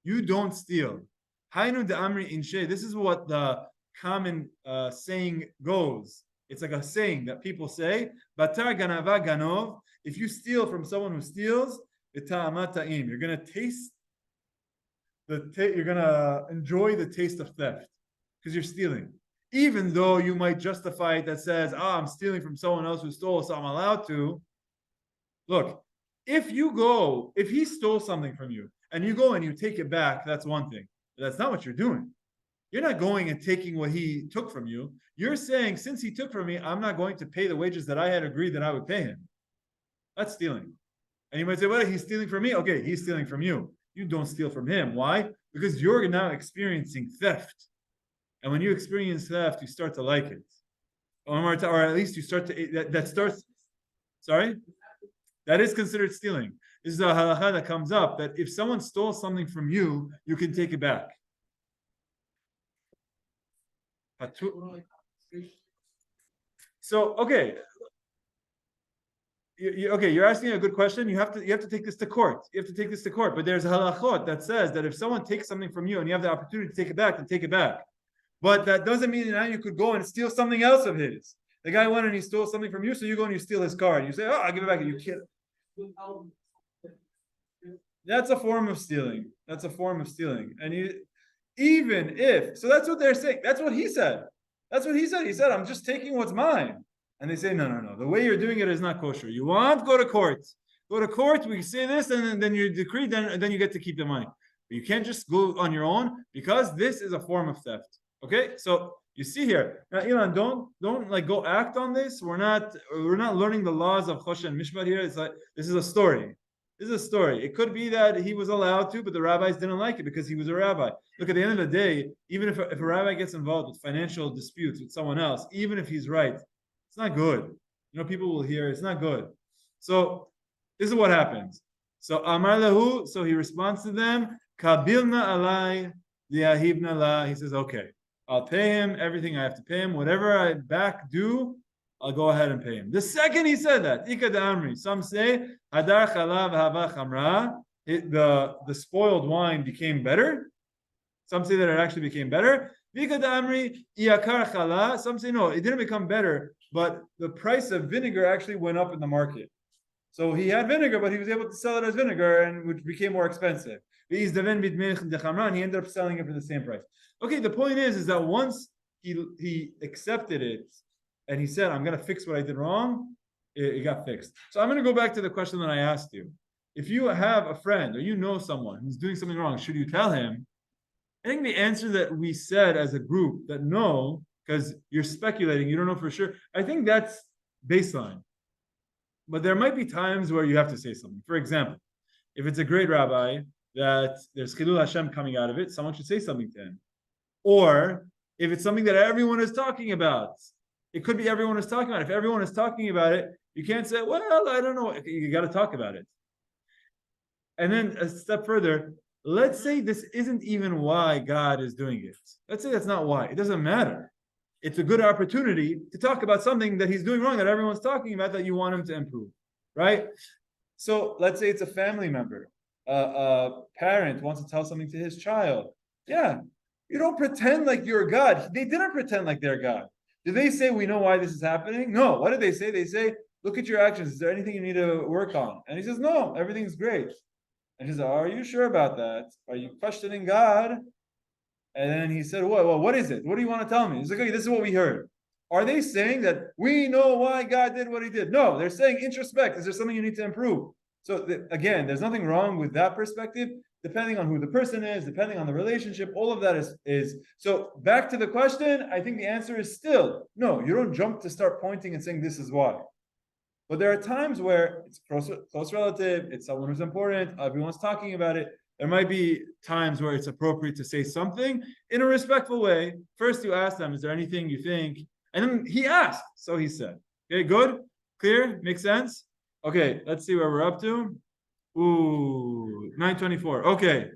You don't steal. Hainu de Amri Inshe. This is what the common saying goes. It's like a saying that people say, Batar ganava ganov. If you steal from someone who steals, you're gonna taste you're gonna enjoy the taste of theft because you're stealing. Even though you might justify it that says, I'm stealing from someone else who stole, so I'm allowed to. Look, if he stole something from you and you go and you take it back, that's one thing. But that's not what you're doing. You're not going and taking what he took from you. You're saying, since he took from me, I'm not going to pay the wages that I had agreed that I would pay him. That's stealing. And you might say, well, he's stealing from me. Okay, he's stealing from you. You don't steal from him. Why? Because you're now experiencing theft. And when you experience theft, you start to like it. Or at least you start to, that starts, sorry? That is considered stealing. This is a halacha that comes up, that if someone stole something from you, you can take it back. So, okay. You're asking a good question. You have to take this to court. You have to take this to court. But there's a halachot that says that if someone takes something from you and you have the opportunity to take it back, then take it back. But that doesn't mean that now you could go and steal something else of his. The guy went and he stole something from you, so you go and you steal his car and you say, I'll give it back. And you can't. That's a form of stealing. That's a form of stealing. And even if, so that's what they're saying. That's what he said. That's what he said. He said, I'm just taking what's mine. And they say, no. The way you're doing it is not kosher. You want, go to court. Go to court, we say this, and then you decree, then you get to keep the money. But you can't just go on your own because this is a form of theft. Okay? So you see here. Now, Ilan, don't like go act on this. We're not learning the laws of Choshen and Mishpat here. It's like this is a story. This is a story. It could be that he was allowed to, but the rabbis didn't like it because he was a rabbi. Look, at the end of the day, even if a rabbi gets involved with financial disputes with someone else, even if he's right, it's not good. People will hear it's not good. So this is what happens. So Amar lahu, so he responds to them, Kabilna alai liahibna la. He says, okay, I'll pay him everything I have to pay him. Whatever I back due, I'll go ahead and pay him. The second he said that, Ika da Amri. Some say, Hadar chalav hava chamra. The spoiled wine became better. Some say that it actually became better. Ika da Amri, iyakar chala. Some say no, it didn't become better, but the price of vinegar actually went up in the market. So he had vinegar, but he was able to sell it as vinegar, and which became more expensive. He ended up selling it for the same price. Okay, the point is that once he accepted it and he said, I'm going to fix what I did wrong, it got fixed. So I'm going to go back to the question that I asked you. If you have a friend or you know someone who's doing something wrong, should you tell him? I think the answer that we said as a group, that no, because you're speculating, you don't know for sure. I think that's baseline. But there might be times where you have to say something. For example, if it's a great rabbi that there's Chilul Hashem coming out of it, someone should say something to him. Or if it's something that everyone is talking about, it could be everyone is talking about it. If everyone is talking about it, you can't say, well, I don't know. You got to talk about it. And then a step further, let's say this isn't even why God is doing it. Let's say that's not why. It doesn't matter. It's a good opportunity to talk about something that he's doing wrong, that everyone's talking about, that you want him to improve, right? So let's say it's a family member. A parent wants to tell something to his child. Yeah, you don't pretend like you're God. They didn't pretend like they're God. Did they say, we know why this is happening? No. What did they say? They say, look at your actions. Is there anything you need to work on? And he says, no, everything's great. And he says, are you sure about that? Are you questioning God? And then he said, well, what is it? What do you want to tell me? He's like, okay, this is what we heard. Are they saying that we know why God did what he did? No, they're saying introspect. Is there something you need to improve? So again, there's nothing wrong with that perspective, depending on who the person is, depending on the relationship, all of that is. So back to the question, I think the answer is still, no, you don't jump to start pointing and saying this is why. But there are times where it's close relative, it's someone who's important, everyone's talking about it. There might be times where it's appropriate to say something in a respectful way. First, you ask them, is there anything you think? And then he asked, so he said. Okay, good? Clear? Makes sense? Okay, let's see where we're up to. Ooh, 9:24. Okay.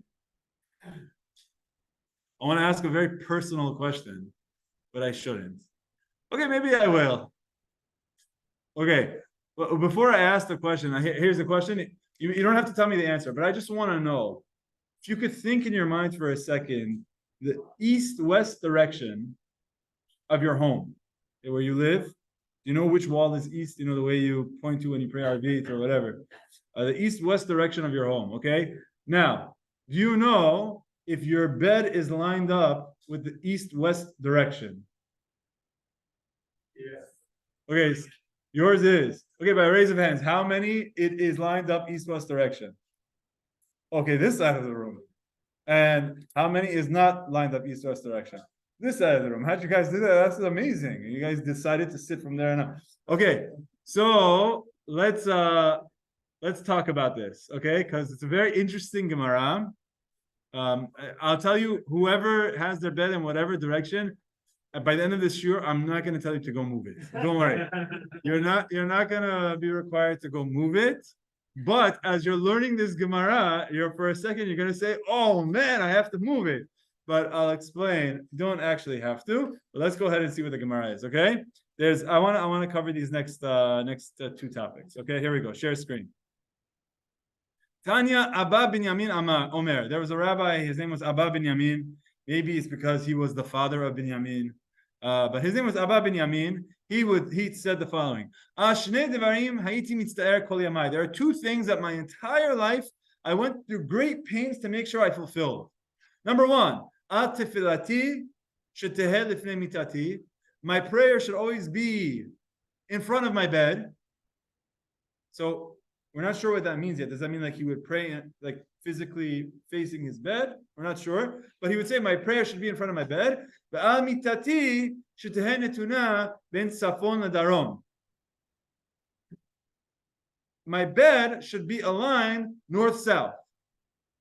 I want to ask a very personal question, but I shouldn't. Okay, maybe I will. Okay, well, before I ask the question, here's the question. You don't have to tell me the answer, but I just want to know if you could think in your mind for a second the east-west direction of your home, okay, where you live. You know which wall is east? You know the way you point to when you pray Arvit or whatever. The east-west direction of your home. Okay. Now, do you know if your bed is lined up with the east-west direction? Yes. Okay, yours is. Okay, by raise of hands, how many it is lined up east-west direction? Okay, this side of the room. And how many is not lined up east-west direction? This side of the room. How'd you guys do that? That's amazing. You guys decided to sit from there and up. Okay, so let's talk about this, okay? Because it's a very interesting Gemara. I'll tell you, whoever has their bed in whatever direction, by the end of this shiur, I'm not going to tell you to go move it. Don't worry. You're not going to be required to go move it. But as you're learning this Gemara, for a second, you're going to say, oh man, I have to move it. But I'll explain. You don't actually have to. But let's go ahead and see what the Gemara is, okay? I want to cover these next two topics. Okay, here we go. Share screen. Tanya Abba Binyamin Omer. There was a rabbi, his name was Abba Binyamin. Maybe it's because he was the father of Binyamin. But his name was Abba Binyamin. He said the following. There are two things that my entire life I went through great pains to make sure I fulfilled. Number one, my prayer should always be in front of my bed. So we're not sure what that means yet. Does that mean like he would pray like physically facing his bed? We're not sure. But he would say, my prayer should be in front of my bed. My bed should be aligned north-south.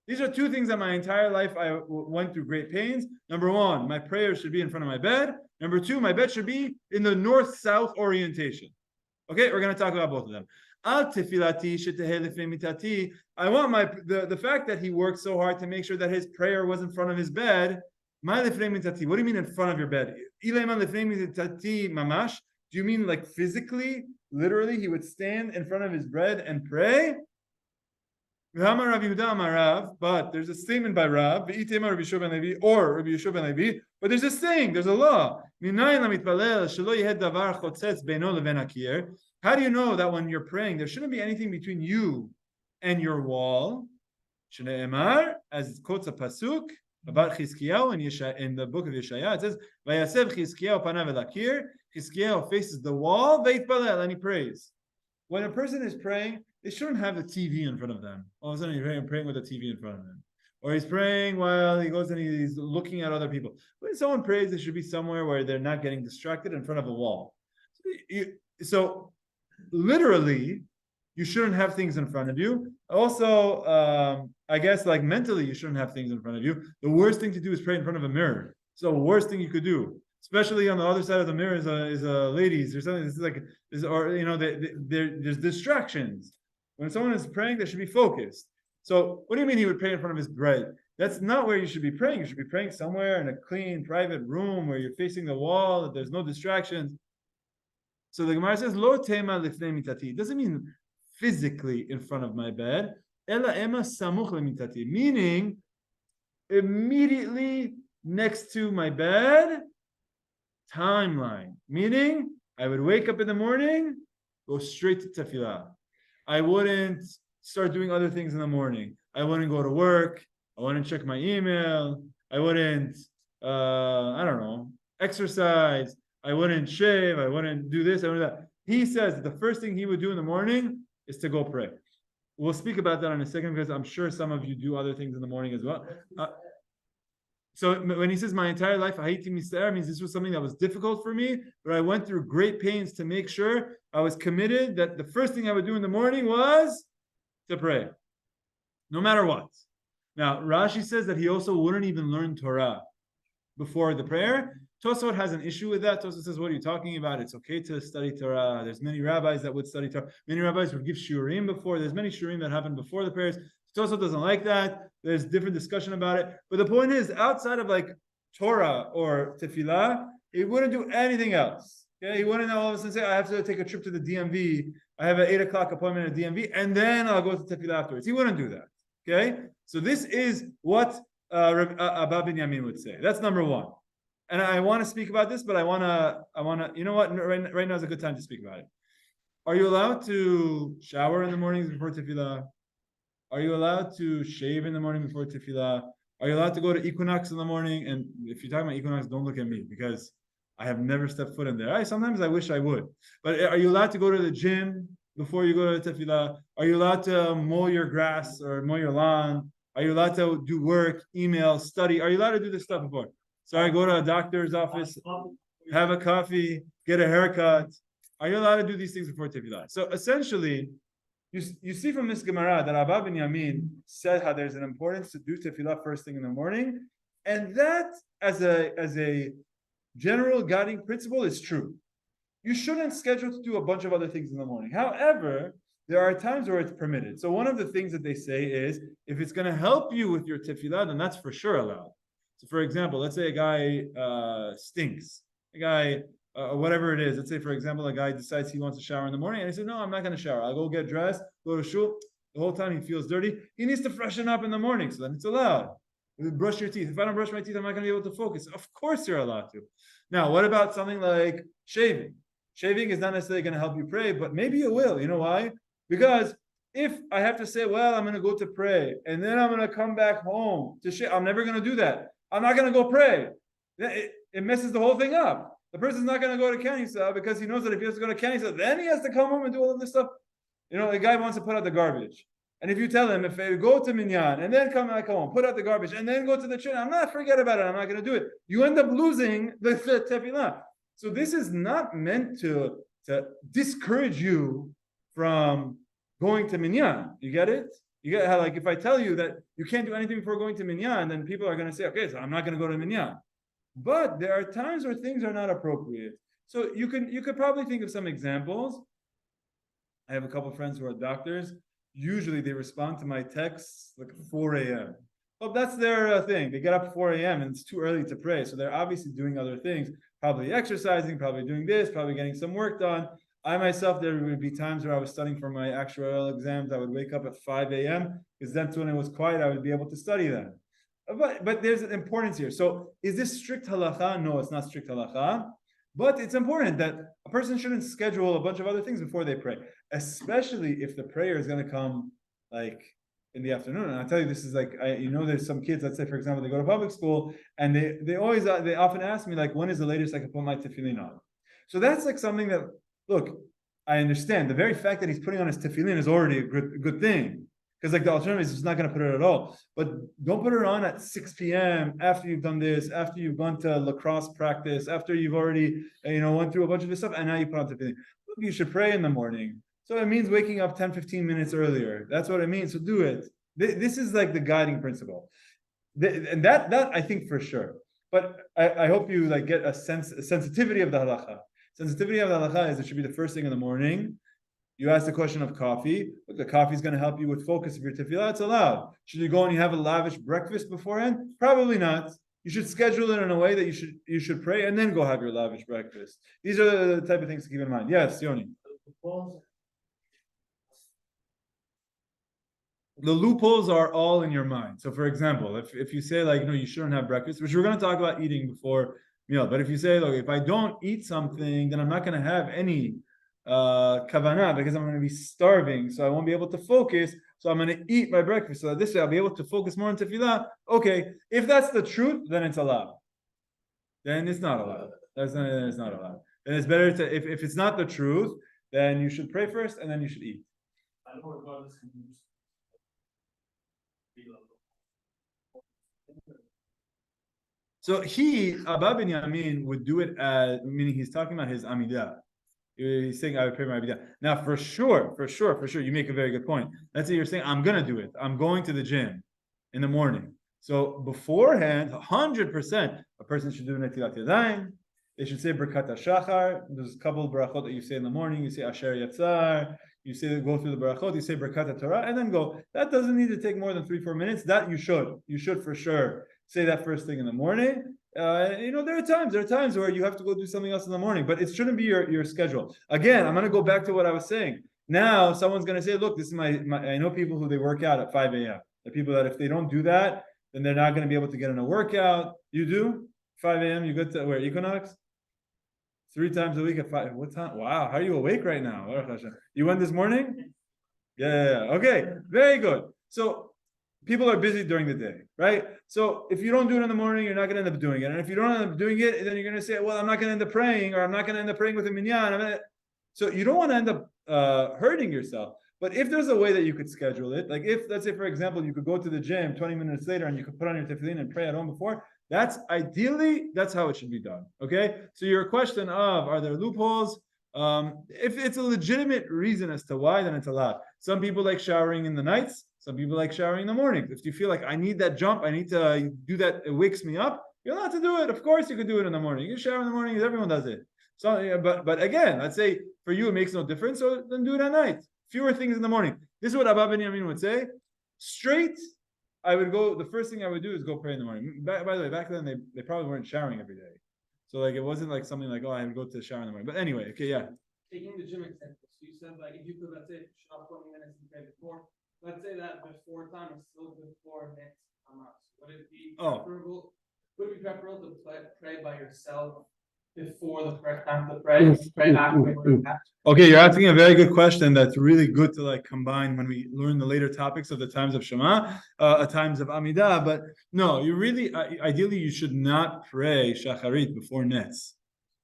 These are two things that my entire life I went through great pains. Number one, my prayer should be in front of my bed. Number two, my bed should be in the north-south orientation. Okay, we're going to talk about both of them. I want the fact that he worked so hard to make sure that his prayer was in front of his bed. What do you mean in front of your bed? Do you mean like physically, literally, he would stand in front of his bed and pray? But there's a statement by Rav, or Rabbi Yeshua ben Levi, but there's a saying, there's a law. How do you know that when you're praying, there shouldn't be anything between you and your wall? As it quotes a pasuk about Chizkiyahu in the book of Yeshaya, it says, "Vayasev Chizkiyahu panav el hakir." Chizkiyahu faces the wall, veitpalel, and he prays. When a person is praying, they shouldn't have the TV in front of them. All of a sudden, he's praying with the TV in front of them, or he's praying while he goes and he's looking at other people. When someone prays, it should be somewhere where they're not getting distracted in front of a wall. So literally, you shouldn't have things in front of you. Also, I guess like mentally, you shouldn't have things in front of you. The worst thing to do is pray in front of a mirror. So the worst thing you could do, especially on the other side of the mirror, is ladies or something. This is like, there's distractions. When someone is praying, they should be focused. So what do you mean he would pray in front of his bed? That's not where you should be praying. You should be praying somewhere in a clean, private room where you're facing the wall, that there's no distractions. So the Gemara says, Lo tema lifnei mitati. It doesn't mean physically in front of my bed. Ela ema samuch lemitati. Meaning, immediately next to my bed, timeline. Meaning, I would wake up in the morning, go straight to tefillah. I wouldn't start doing other things in the morning. I wouldn't go to work. I wouldn't check my email. I wouldn't, exercise. I wouldn't shave. I wouldn't do this. I wouldn't do that. He says the first thing he would do in the morning is to go pray. We'll speak about that in a second because I'm sure some of you do other things in the morning as well. So when he says my entire life, Haiti Mister, means this was something that was difficult for me, but I went through great pains to make sure I was committed that the first thing I would do in the morning was to pray, no matter what. Now, Rashi says that he also wouldn't even learn Torah before the prayer Tosafot has an issue with that. Tosafot says, what are you talking about? It's okay to study Torah. There's many rabbis that would study Torah. Many rabbis would give shiurim before. There's many shiurim that happen before the prayers. Tosafot doesn't like that. There's different discussion about it. But the point is, outside of like Torah or tefillah, he wouldn't do anything else. Okay, he wouldn't all of a sudden say, I have to take a trip to the DMV. I have an 8 o'clock appointment at DMV, and then I'll go to tefillah afterwards. He wouldn't do that. Okay, so this is what Abba Binyamin would say. That's number one. And I want to speak about this, but I want to, you know what? Right now is a good time to speak about it. Are you allowed to shower in the mornings before tefillah? Are you allowed to shave in the morning before tefillah? Are you allowed to go to Equinox in the morning? And if you're talking about Equinox, don't look at me because I have never stepped foot in there. Sometimes I wish I would. But are you allowed to go to the gym before you go to tefillah? Are you allowed to mow your grass or mow your lawn? Are you allowed to do work, email, study? Are you allowed to do this stuff before? Sorry, go to a doctor's office, have a coffee, get a haircut. Are you allowed to do these things before tefillah? So essentially, you see from this Gemara that Abba Binyamin said how there's an importance to do tefillah first thing in the morning, and that as a general guiding principle is true. You shouldn't schedule to do a bunch of other things in the morning. However, there are times where it's permitted. So one of the things that they say is, if it's going to help you with your tefillah, then that's for sure allowed. So for example, let's say a guy stinks, a guy, whatever it is. Let's say, for example, a guy decides he wants to shower in the morning, and he says, no, I'm not going to shower. I'll go get dressed, go to shul. The whole time he feels dirty. He needs to freshen up in the morning, so then it's allowed. Brush your teeth. If I don't brush my teeth, I'm not going to be able to focus. Of course you're allowed to. Now, what about something like shaving? Shaving is not necessarily going to help you pray, but maybe it will. You know why? Because if I have to say, well, I'm going to go to pray, and then I'm going to come back home to shave, I'm never going to do that. I'm not going to go pray. It messes the whole thing up. The person's not going to go to Kanisa because he knows that if he has to go to Kanisa, then he has to come home and do all of this stuff. You know, a guy wants to put out the garbage. And if you tell him, if I go to Minyan and then come back home, put out the garbage, and then go to the church, forget about it, I'm not going to do it. You end up losing the tefillah. So this is not meant to discourage you from going to Minyan. You get it? You get how, like, if I tell you that you can't do anything before going to Minyan, then people are going to say, okay, so I'm not going to go to Minyan. But there are times where things are not appropriate. So you could probably think of some examples. I have a couple of friends who are doctors. Usually they respond to my texts like 4 a.m. Well, that's their thing. They get up 4 a.m. and it's too early to pray. So they're obviously doing other things, probably exercising, probably doing this, probably getting some work done. I myself, there would be times where I was studying for my actuarial exams. I would wake up at 5 a.m. because that's when it was quiet. I would be able to study then. But there's an importance here. So is this strict halacha? No, it's not strict halacha. But it's important that a person shouldn't schedule a bunch of other things before they pray, especially if the prayer is going to come like in the afternoon. And I tell you, this is like, there's some kids, let's say, for example, they go to public school and they often ask me, like, when is the latest I can put my tefillin on? So that's like something that, look, I understand. The very fact that he's putting on his tefillin is already a good thing. Because like the alternative is just not going to put it at all. But don't put it on at 6 p.m. after you've done this, after you've gone to lacrosse practice, after you've already went through a bunch of this stuff, and now you put on tefillin. Look, you should pray in the morning. So it means waking up 10, 15 minutes earlier. That's what it means. So do it. This is like the guiding principle. And that I think for sure. But I hope you like get a sensitivity of the halacha. Sensitivity of the halacha is it should be the first thing in the morning. You asked the question of coffee. Look, the coffee is going to help you with focus of your tefillah. It's allowed. Should you go and you have a lavish breakfast beforehand? Probably not. You should schedule it in a way that you should pray and then go have your lavish breakfast. These are the type of things to keep in mind. Yes, Yoni. The loopholes are all in your mind. So, for example, if you say like, no, you shouldn't have breakfast, which we're going to talk about eating before meal. But if you say, look, if I don't eat something, then I'm not going to have any kavanah because I'm going to be starving, so I won't be able to focus. So I'm going to eat my breakfast, so that this way I'll be able to focus more on tefillah. Okay, if that's the truth, then it's allowed. Then it's not allowed. It's not allowed. Then it's better to if it's not the truth, then you should pray first and then you should eat. So Abba Binyamin would do it as, meaning he's talking about his amidah. He's saying, I would pray my amidah. Now, for sure, you make a very good point. Let's say you're saying, I'm going to do it. I'm going to the gym in the morning. So beforehand, 100%, a person should do Netilat Yadayim. They should say Birkat HaShachar. There's a couple of Berachot that you say in the morning. You say Asher Yatzar. You say, go through the Berachot. You say Birkat HaTorah, and then go. That doesn't need to take more than 3-4 minutes. That you should. You should for sure say that first thing in the morning. There are times where you have to go do something else in the morning, but it shouldn't be your schedule. Again, I'm going to go back to what I was saying. Now, someone's going to say, look, this is my I know people who they work out at 5 a.m. The people that if they don't do that, then they're not going to be able to get in a workout. You do? 5 a.m., you go to where? Equinox? 3 times a week at 5. What time? Wow, how are you awake right now? You went this morning? Yeah. Okay, very good. So people are busy during the day, right? So if you don't do it in the morning, you're not going to end up doing it. And if you don't end up doing it, then you're going to say, well, I'm not going to end up praying, or I'm not going to end up praying with a minyan. So you don't want to end up hurting yourself. But if there's a way that you could schedule it, like if, let's say, for example, you could go to the gym 20 minutes later and you could put on your tefillin and pray at home before, that's how it should be done. Okay? So your question of, are there loopholes? If it's a legitimate reason as to why, then it's allowed. Some people like showering in the nights. Some people like showering in the morning. If you feel like I need that jump, I need to do that, it wakes me up, you're allowed to do it. Of course you could do it in the morning. You shower in the morning, everyone does it. So, yeah, but again, let's say for you it makes no difference, so then do it at night. Fewer things in the morning. This is what Abba Ben Yamin would say. Straight, I would go, the first thing I would do is go pray in the morning. By the way, back then they probably weren't showering every day. So like it wasn't like something like, oh, I would go to the shower in the morning. But anyway, okay, yeah. Taking the gym example, so you said like if you could, let's say, shop 20 minutes and pray before, let's say that before time is still before next Hamas. Would it be preferable? Would it be preferable to pray by yourself before the correct time to pray? Pray after. Okay, you're asking a very good question. That's really good to like combine when we learn the later topics of the times of Shema, times of Amidah. But no, you really, ideally, you should not pray Shacharit before Netz.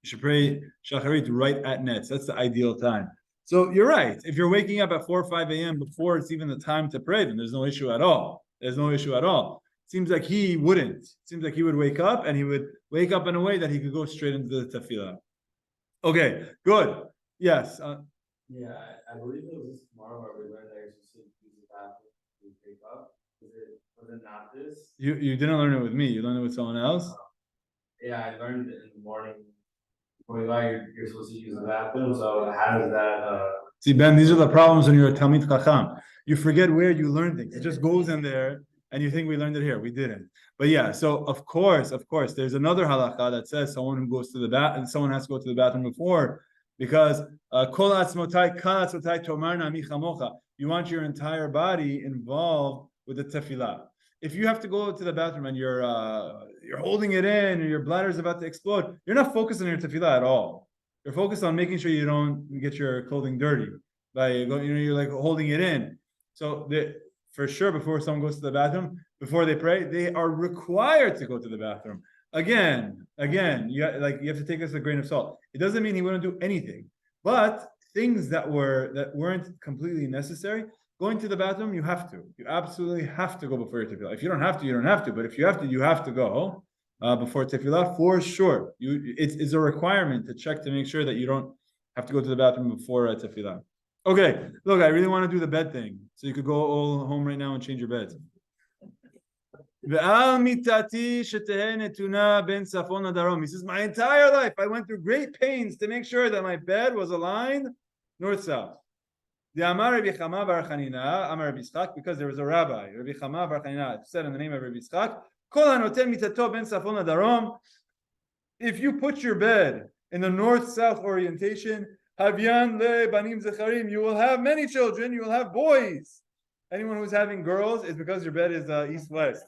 You should pray Shacharit right at Netz. That's the ideal time. So you're right. If you're waking up at 4 or 5 a.m. before it's even the time to pray, then there's no issue at all. There's no issue at all. Seems like he wouldn't. It seems like he would wake up, and he would wake up in a way that he could go straight into the tefillah. Okay, good. Yes. Yeah, I believe it was this tomorrow where we learned that you're supposed to use the bathroom to wake up. Was it not this? You didn't learn it with me. You learned it with someone else? Yeah, I learned it in the morning. Before you go, you're supposed to use the bathroom. So how does that? See, Ben, these are the problems when you're a Talmid Chacham. You forget where you learn things. It just goes in there, and you think we learned it here. We didn't. But yeah, so of course, there's another halakha that says someone who goes to the bathroom, someone has to go to the bathroom before, because kol atzmotai kal atzmotai tomarna mi chamocha. You want your entire body involved with the tefillah. If you have to go to the bathroom and you're holding it in, or your bladder is about to explode, you're not focused on your tefillah at all. You're focused on making sure you don't get your clothing dirty by going. You're like holding it in. So for sure, before someone goes to the bathroom, before they pray, they are required to go to the bathroom. Again, you have to take this with a grain of salt. It doesn't mean he wouldn't do anything, but things that weren't completely necessary, going to the bathroom, you have to. You absolutely have to go before your tefillah. If you don't have to, you don't have to. But if you have to, you have to go before tefillah for sure. It's a requirement to check to make sure that you don't have to go to the bathroom before tefillah. Okay, look, I really want to do the bed thing, so you could go all home right now and change your beds. He says, my entire life I went through great pains to make sure that my bed was aligned north-south. Because there was a rabbi, Rabbi Chama bar Chanina, said in the name of Rabbi Yitzchak, if you put your bed in the north-south orientation, Havyan le banim zecharim, you will have many children, you will have boys. Anyone who's having girls is because your bed is east-west.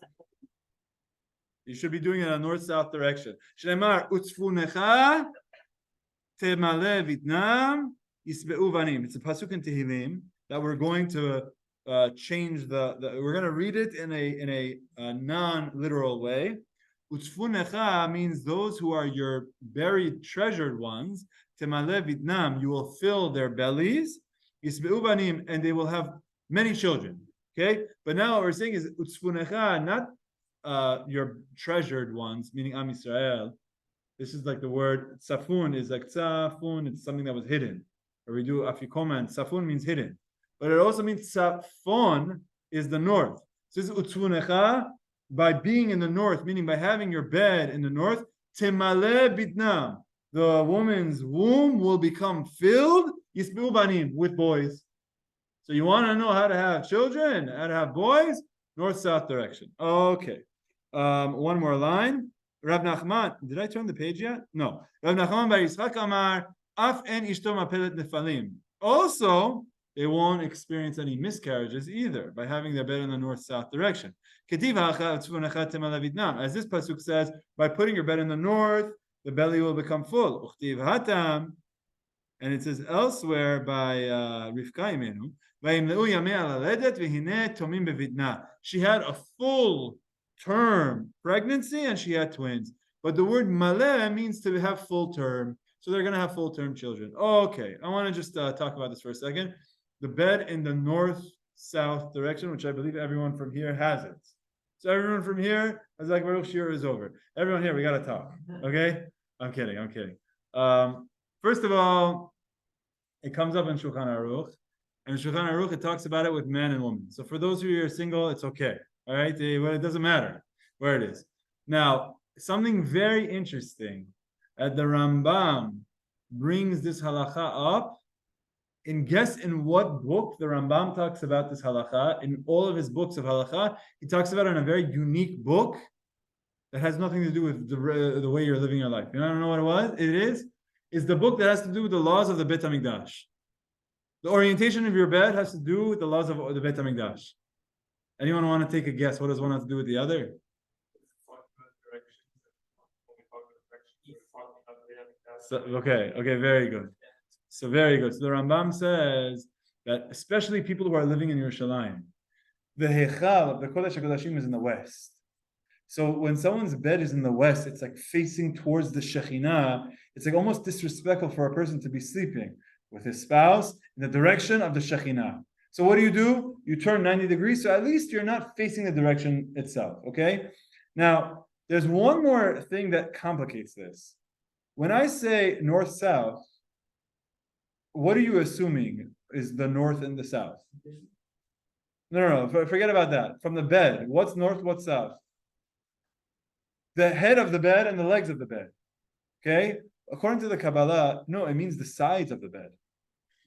You should be doing it in a north-south direction. Shlemar utzfunecha temale vitnam yisbeu vanim. It's a pasuk in Tehillim that we're going to change we're going to read it in a non-literal way. Utzfunecha means those who are your buried treasured ones. Temale vitnam, you will fill their bellies. Yisbeu vanim, and they will have many children. Okay, but now what we're saying is utzfunecha, not your treasured ones, meaning Am Yisrael. This is like the word safun is like tzafun. It's something that was hidden. Or we do afikoman. Safun means hidden, but it also means safon is the north. So this is utzfunecha. by being in the north, meaning by having your bed in the north, temale bitnam, the woman's womb will become filled yisbiu banim, with boys. So you want to know how to have children, how to have boys? North-south direction. Okay. One more line. Rav Nachman, did I turn the page yet? No. Rav Nachman bar Yitzchak Amar, af en ishto mapelet nefalim. Also, they won't experience any miscarriages either by having their bed in the north-south direction. As this pasuk says, by putting your bed in the north, the belly will become full. And it says elsewhere by Rivka Imenu, she had a full term pregnancy and she had twins. But the word maleh means to have full term. So they're going to have full term children. Okay, I want to just talk about this for a second. The bed in the north-south direction, which I believe everyone from here has it. So everyone from here, as like Baruch shiur is over. Everyone here, we got to talk. Okay? I'm kidding. First of all, it comes up in Shulchan Aruch. And in Shulchan Aruch, it talks about it with man and woman. So for those of you who are single, it's okay. All right? It doesn't matter where it is. Now, something very interesting. The Rambam brings this halacha up. And guess in what book the Rambam talks about this halacha? In all of his books of halacha, he talks about it in a very unique book that has nothing to do with the way you're living your life. You don't know what it was? It is the book that has to do with the laws of the Beit HaMikdash. The orientation of your bed has to do with the laws of the Beit HaMikdash. Anyone want to take a guess? What does one have to do with the other? So, okay, very good. So very good. So the Rambam says that especially people who are living in Yerushalayim, the Hechal, the Kodesh HaKodashim is in the west. So when someone's bed is in the west, it's like facing towards the Shekhinah. It's like almost disrespectful for a person to be sleeping with his spouse in the direction of the Shekhinah. So what do? You turn 90 degrees, so at least you're not facing the direction itself, okay? Now, there's one more thing that complicates this. When I say north-south, what are you assuming is the north and the south? No, forget about that. From the bed, what's north, what's south? The head of the bed and the legs of the bed. Okay? According to the Kabbalah, no, it means the sides of the bed.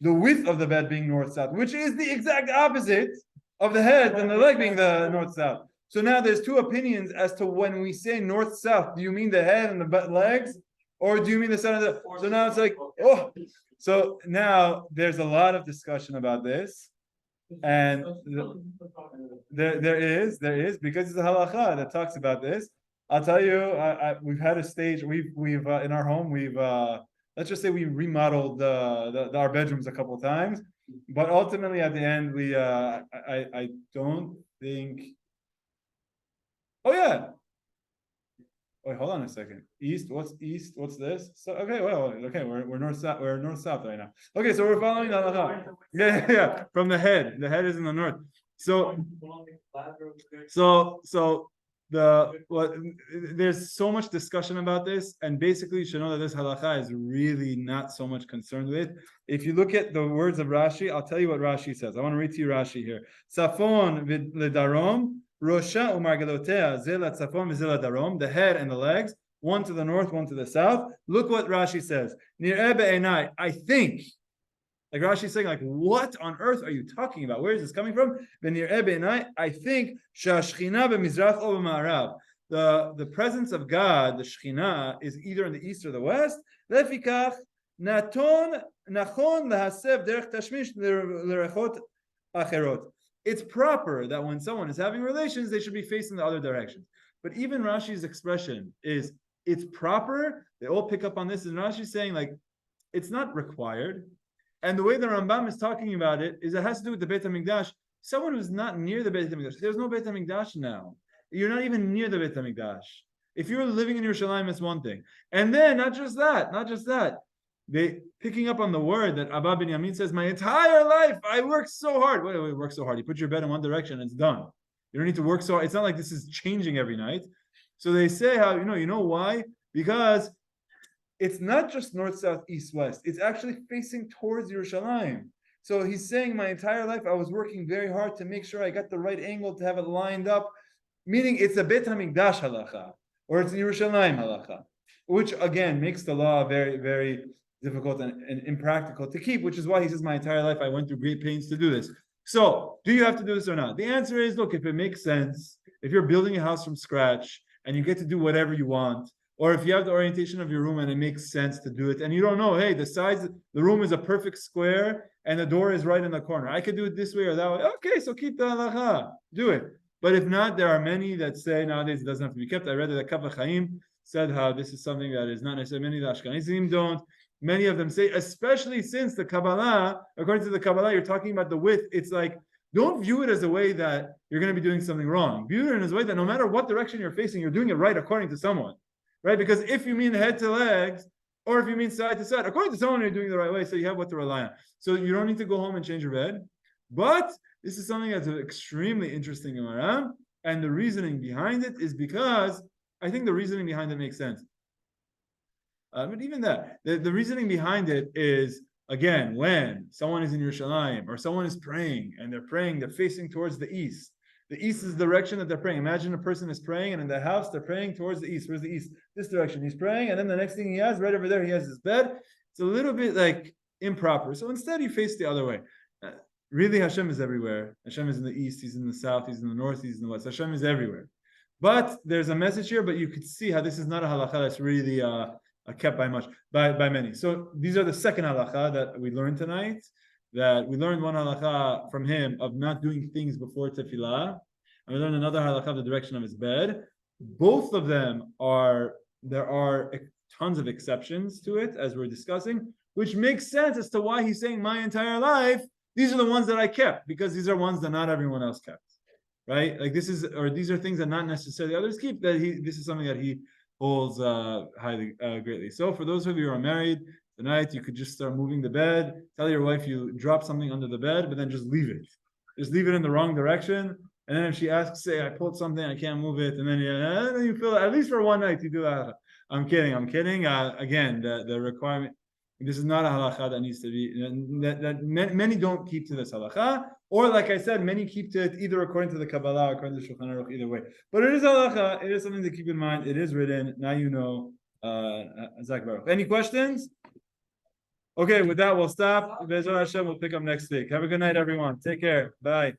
The width of the bed being north-south, which is the exact opposite of the head and the leg being the north-south. So now there's two opinions as to when we say north-south, do you mean the head and the legs? Or do you mean the side of the... So now it's like, oh... So now there's a lot of discussion about this, and there is because it's a halacha that talks about this. I'll tell you, we've had a stage. We've in our home let's just say we remodeled our bedrooms a couple of times, but ultimately at the end I don't think. Oh yeah. Wait, hold on a second. East, what's east? What's this? So we're north south. We're north south right now. Okay, so we're following the halacha. Yeah. From the head. The head is in the north. There's so much discussion about this, and basically you should know that this halacha is really not so much concerned with. If you look at the words of Rashi, I'll tell you what Rashi says. I want to read to you Rashi here. Safon v'darom. Rosha umargalotea zela tzafon v'zela darom, the head and the legs, one to the north, one to the south. Look what Rashi says. Nir'eh be'enai, I think. Like Rashi's saying, like, what on earth are you talking about? Where is this coming from? Nir'eh be'enai, I think shashchina b'mizrach o b'ma'arav. The presence of God, the Shekhinah, is either in the east or the west. Lefikach nachon lahasev derech tashmish l'rechot acherot. It's proper that when someone is having relations, they should be facing the other direction. But even Rashi's expression is, it's proper. They all pick up on this. And Rashi's saying, like, it's not required. And the way the Rambam is talking about it is it has to do with the Beit HaMikdash. Someone who's not near the Beit HaMikdash, there's no Beit HaMikdash now. You're not even near the Beit HaMikdash. If you're living in Yerushalayim, it's one thing. And then, not just that. They picking up on the word that Abba Binyamin says, my entire life I worked so hard. Wait, work so hard. You put your bed in one direction, it's done. You don't need to work so hard. It's not like this is changing every night. So they say how, you know why? Because it's not just north, south, east, west. It's actually facing towards Yerushalayim. So he's saying my entire life I was working very hard to make sure I got the right angle to have it lined up meaning it's a Beit HaMikdash halacha, or it's in Yerushalayim halacha, which again makes the law very, very difficult and impractical to keep, which is why he says, my entire life I went through great pains to do this. So, do you have to do this or not? The answer is, look, if it makes sense, if you're building a house from scratch and you get to do whatever you want, or if you have the orientation of your room and it makes sense to do it, and you don't know, hey, the room is a perfect square and the door is right in the corner. I could do it this way or that way. Okay, so keep the halacha, do it. But if not, there are many that say nowadays it doesn't have to be kept. I read that Kav Chaim said how this is something that is not necessarily, many of the Ashkenazim don't. Many of them say, especially since the Kabbalah, according to the Kabbalah, you're talking about the width. It's like, don't view it as a way that you're going to be doing something wrong. View it as a way that no matter what direction you're facing, you're doing it right according to someone. Right? Because if you mean head to legs, or if you mean side to side, according to someone, you're doing the right way, so you have what to rely on. So you don't need to go home and change your bed. But this is something that's extremely interesting in Gemara, and the reasoning behind it is because I think the reasoning behind it makes sense. But even that, the reasoning behind it is, again, when someone is in Yerushalayim or someone is praying and they're facing towards the east. The east is the direction that they're praying. Imagine a person is praying and in the house they're praying towards the east. Where's the east? This direction. He's praying, and then the next thing he has, right over there, he has his bed. It's a little bit like improper. So instead, he faced the other way. Really, Hashem is everywhere. Hashem is in the east, he's in the south, he's in the north, he's in the west. Hashem is everywhere. But there's a message here, but you could see how this is not a halacha that's really kept by many. So these are the second halacha that we learned tonight. That we learned one halacha from him of not doing things before tefillah, and we learned another halacha of the direction of his bed. Both of them there are tons of exceptions to it, as we're discussing, which makes sense as to why he's saying my entire life, these are the ones that I kept, because these are ones that not everyone else kept. Right? Like these are things that not necessarily others keep, this is something that he holds highly greatly. So for those of you who are married, tonight you could just start moving the bed. Tell your wife you drop something under the bed, but then just leave it. Just leave it in the wrong direction. And then if she asks, say, I pulled something, I can't move it, and then you feel at least for one night you do that. I'm kidding. Again, the requirement. This is not a halacha that needs to be that many don't keep to this halacha, or like I said, many keep to it either according to the Kabbalah or according to Shulchan Aruch, either way. But it is halacha. It is something to keep in mind. It is written. Now you know. Any questions? Okay, with that we'll stop. Be'ezrat Hashem, we'll pick up next week. Have a good night, everyone. Take care. Bye.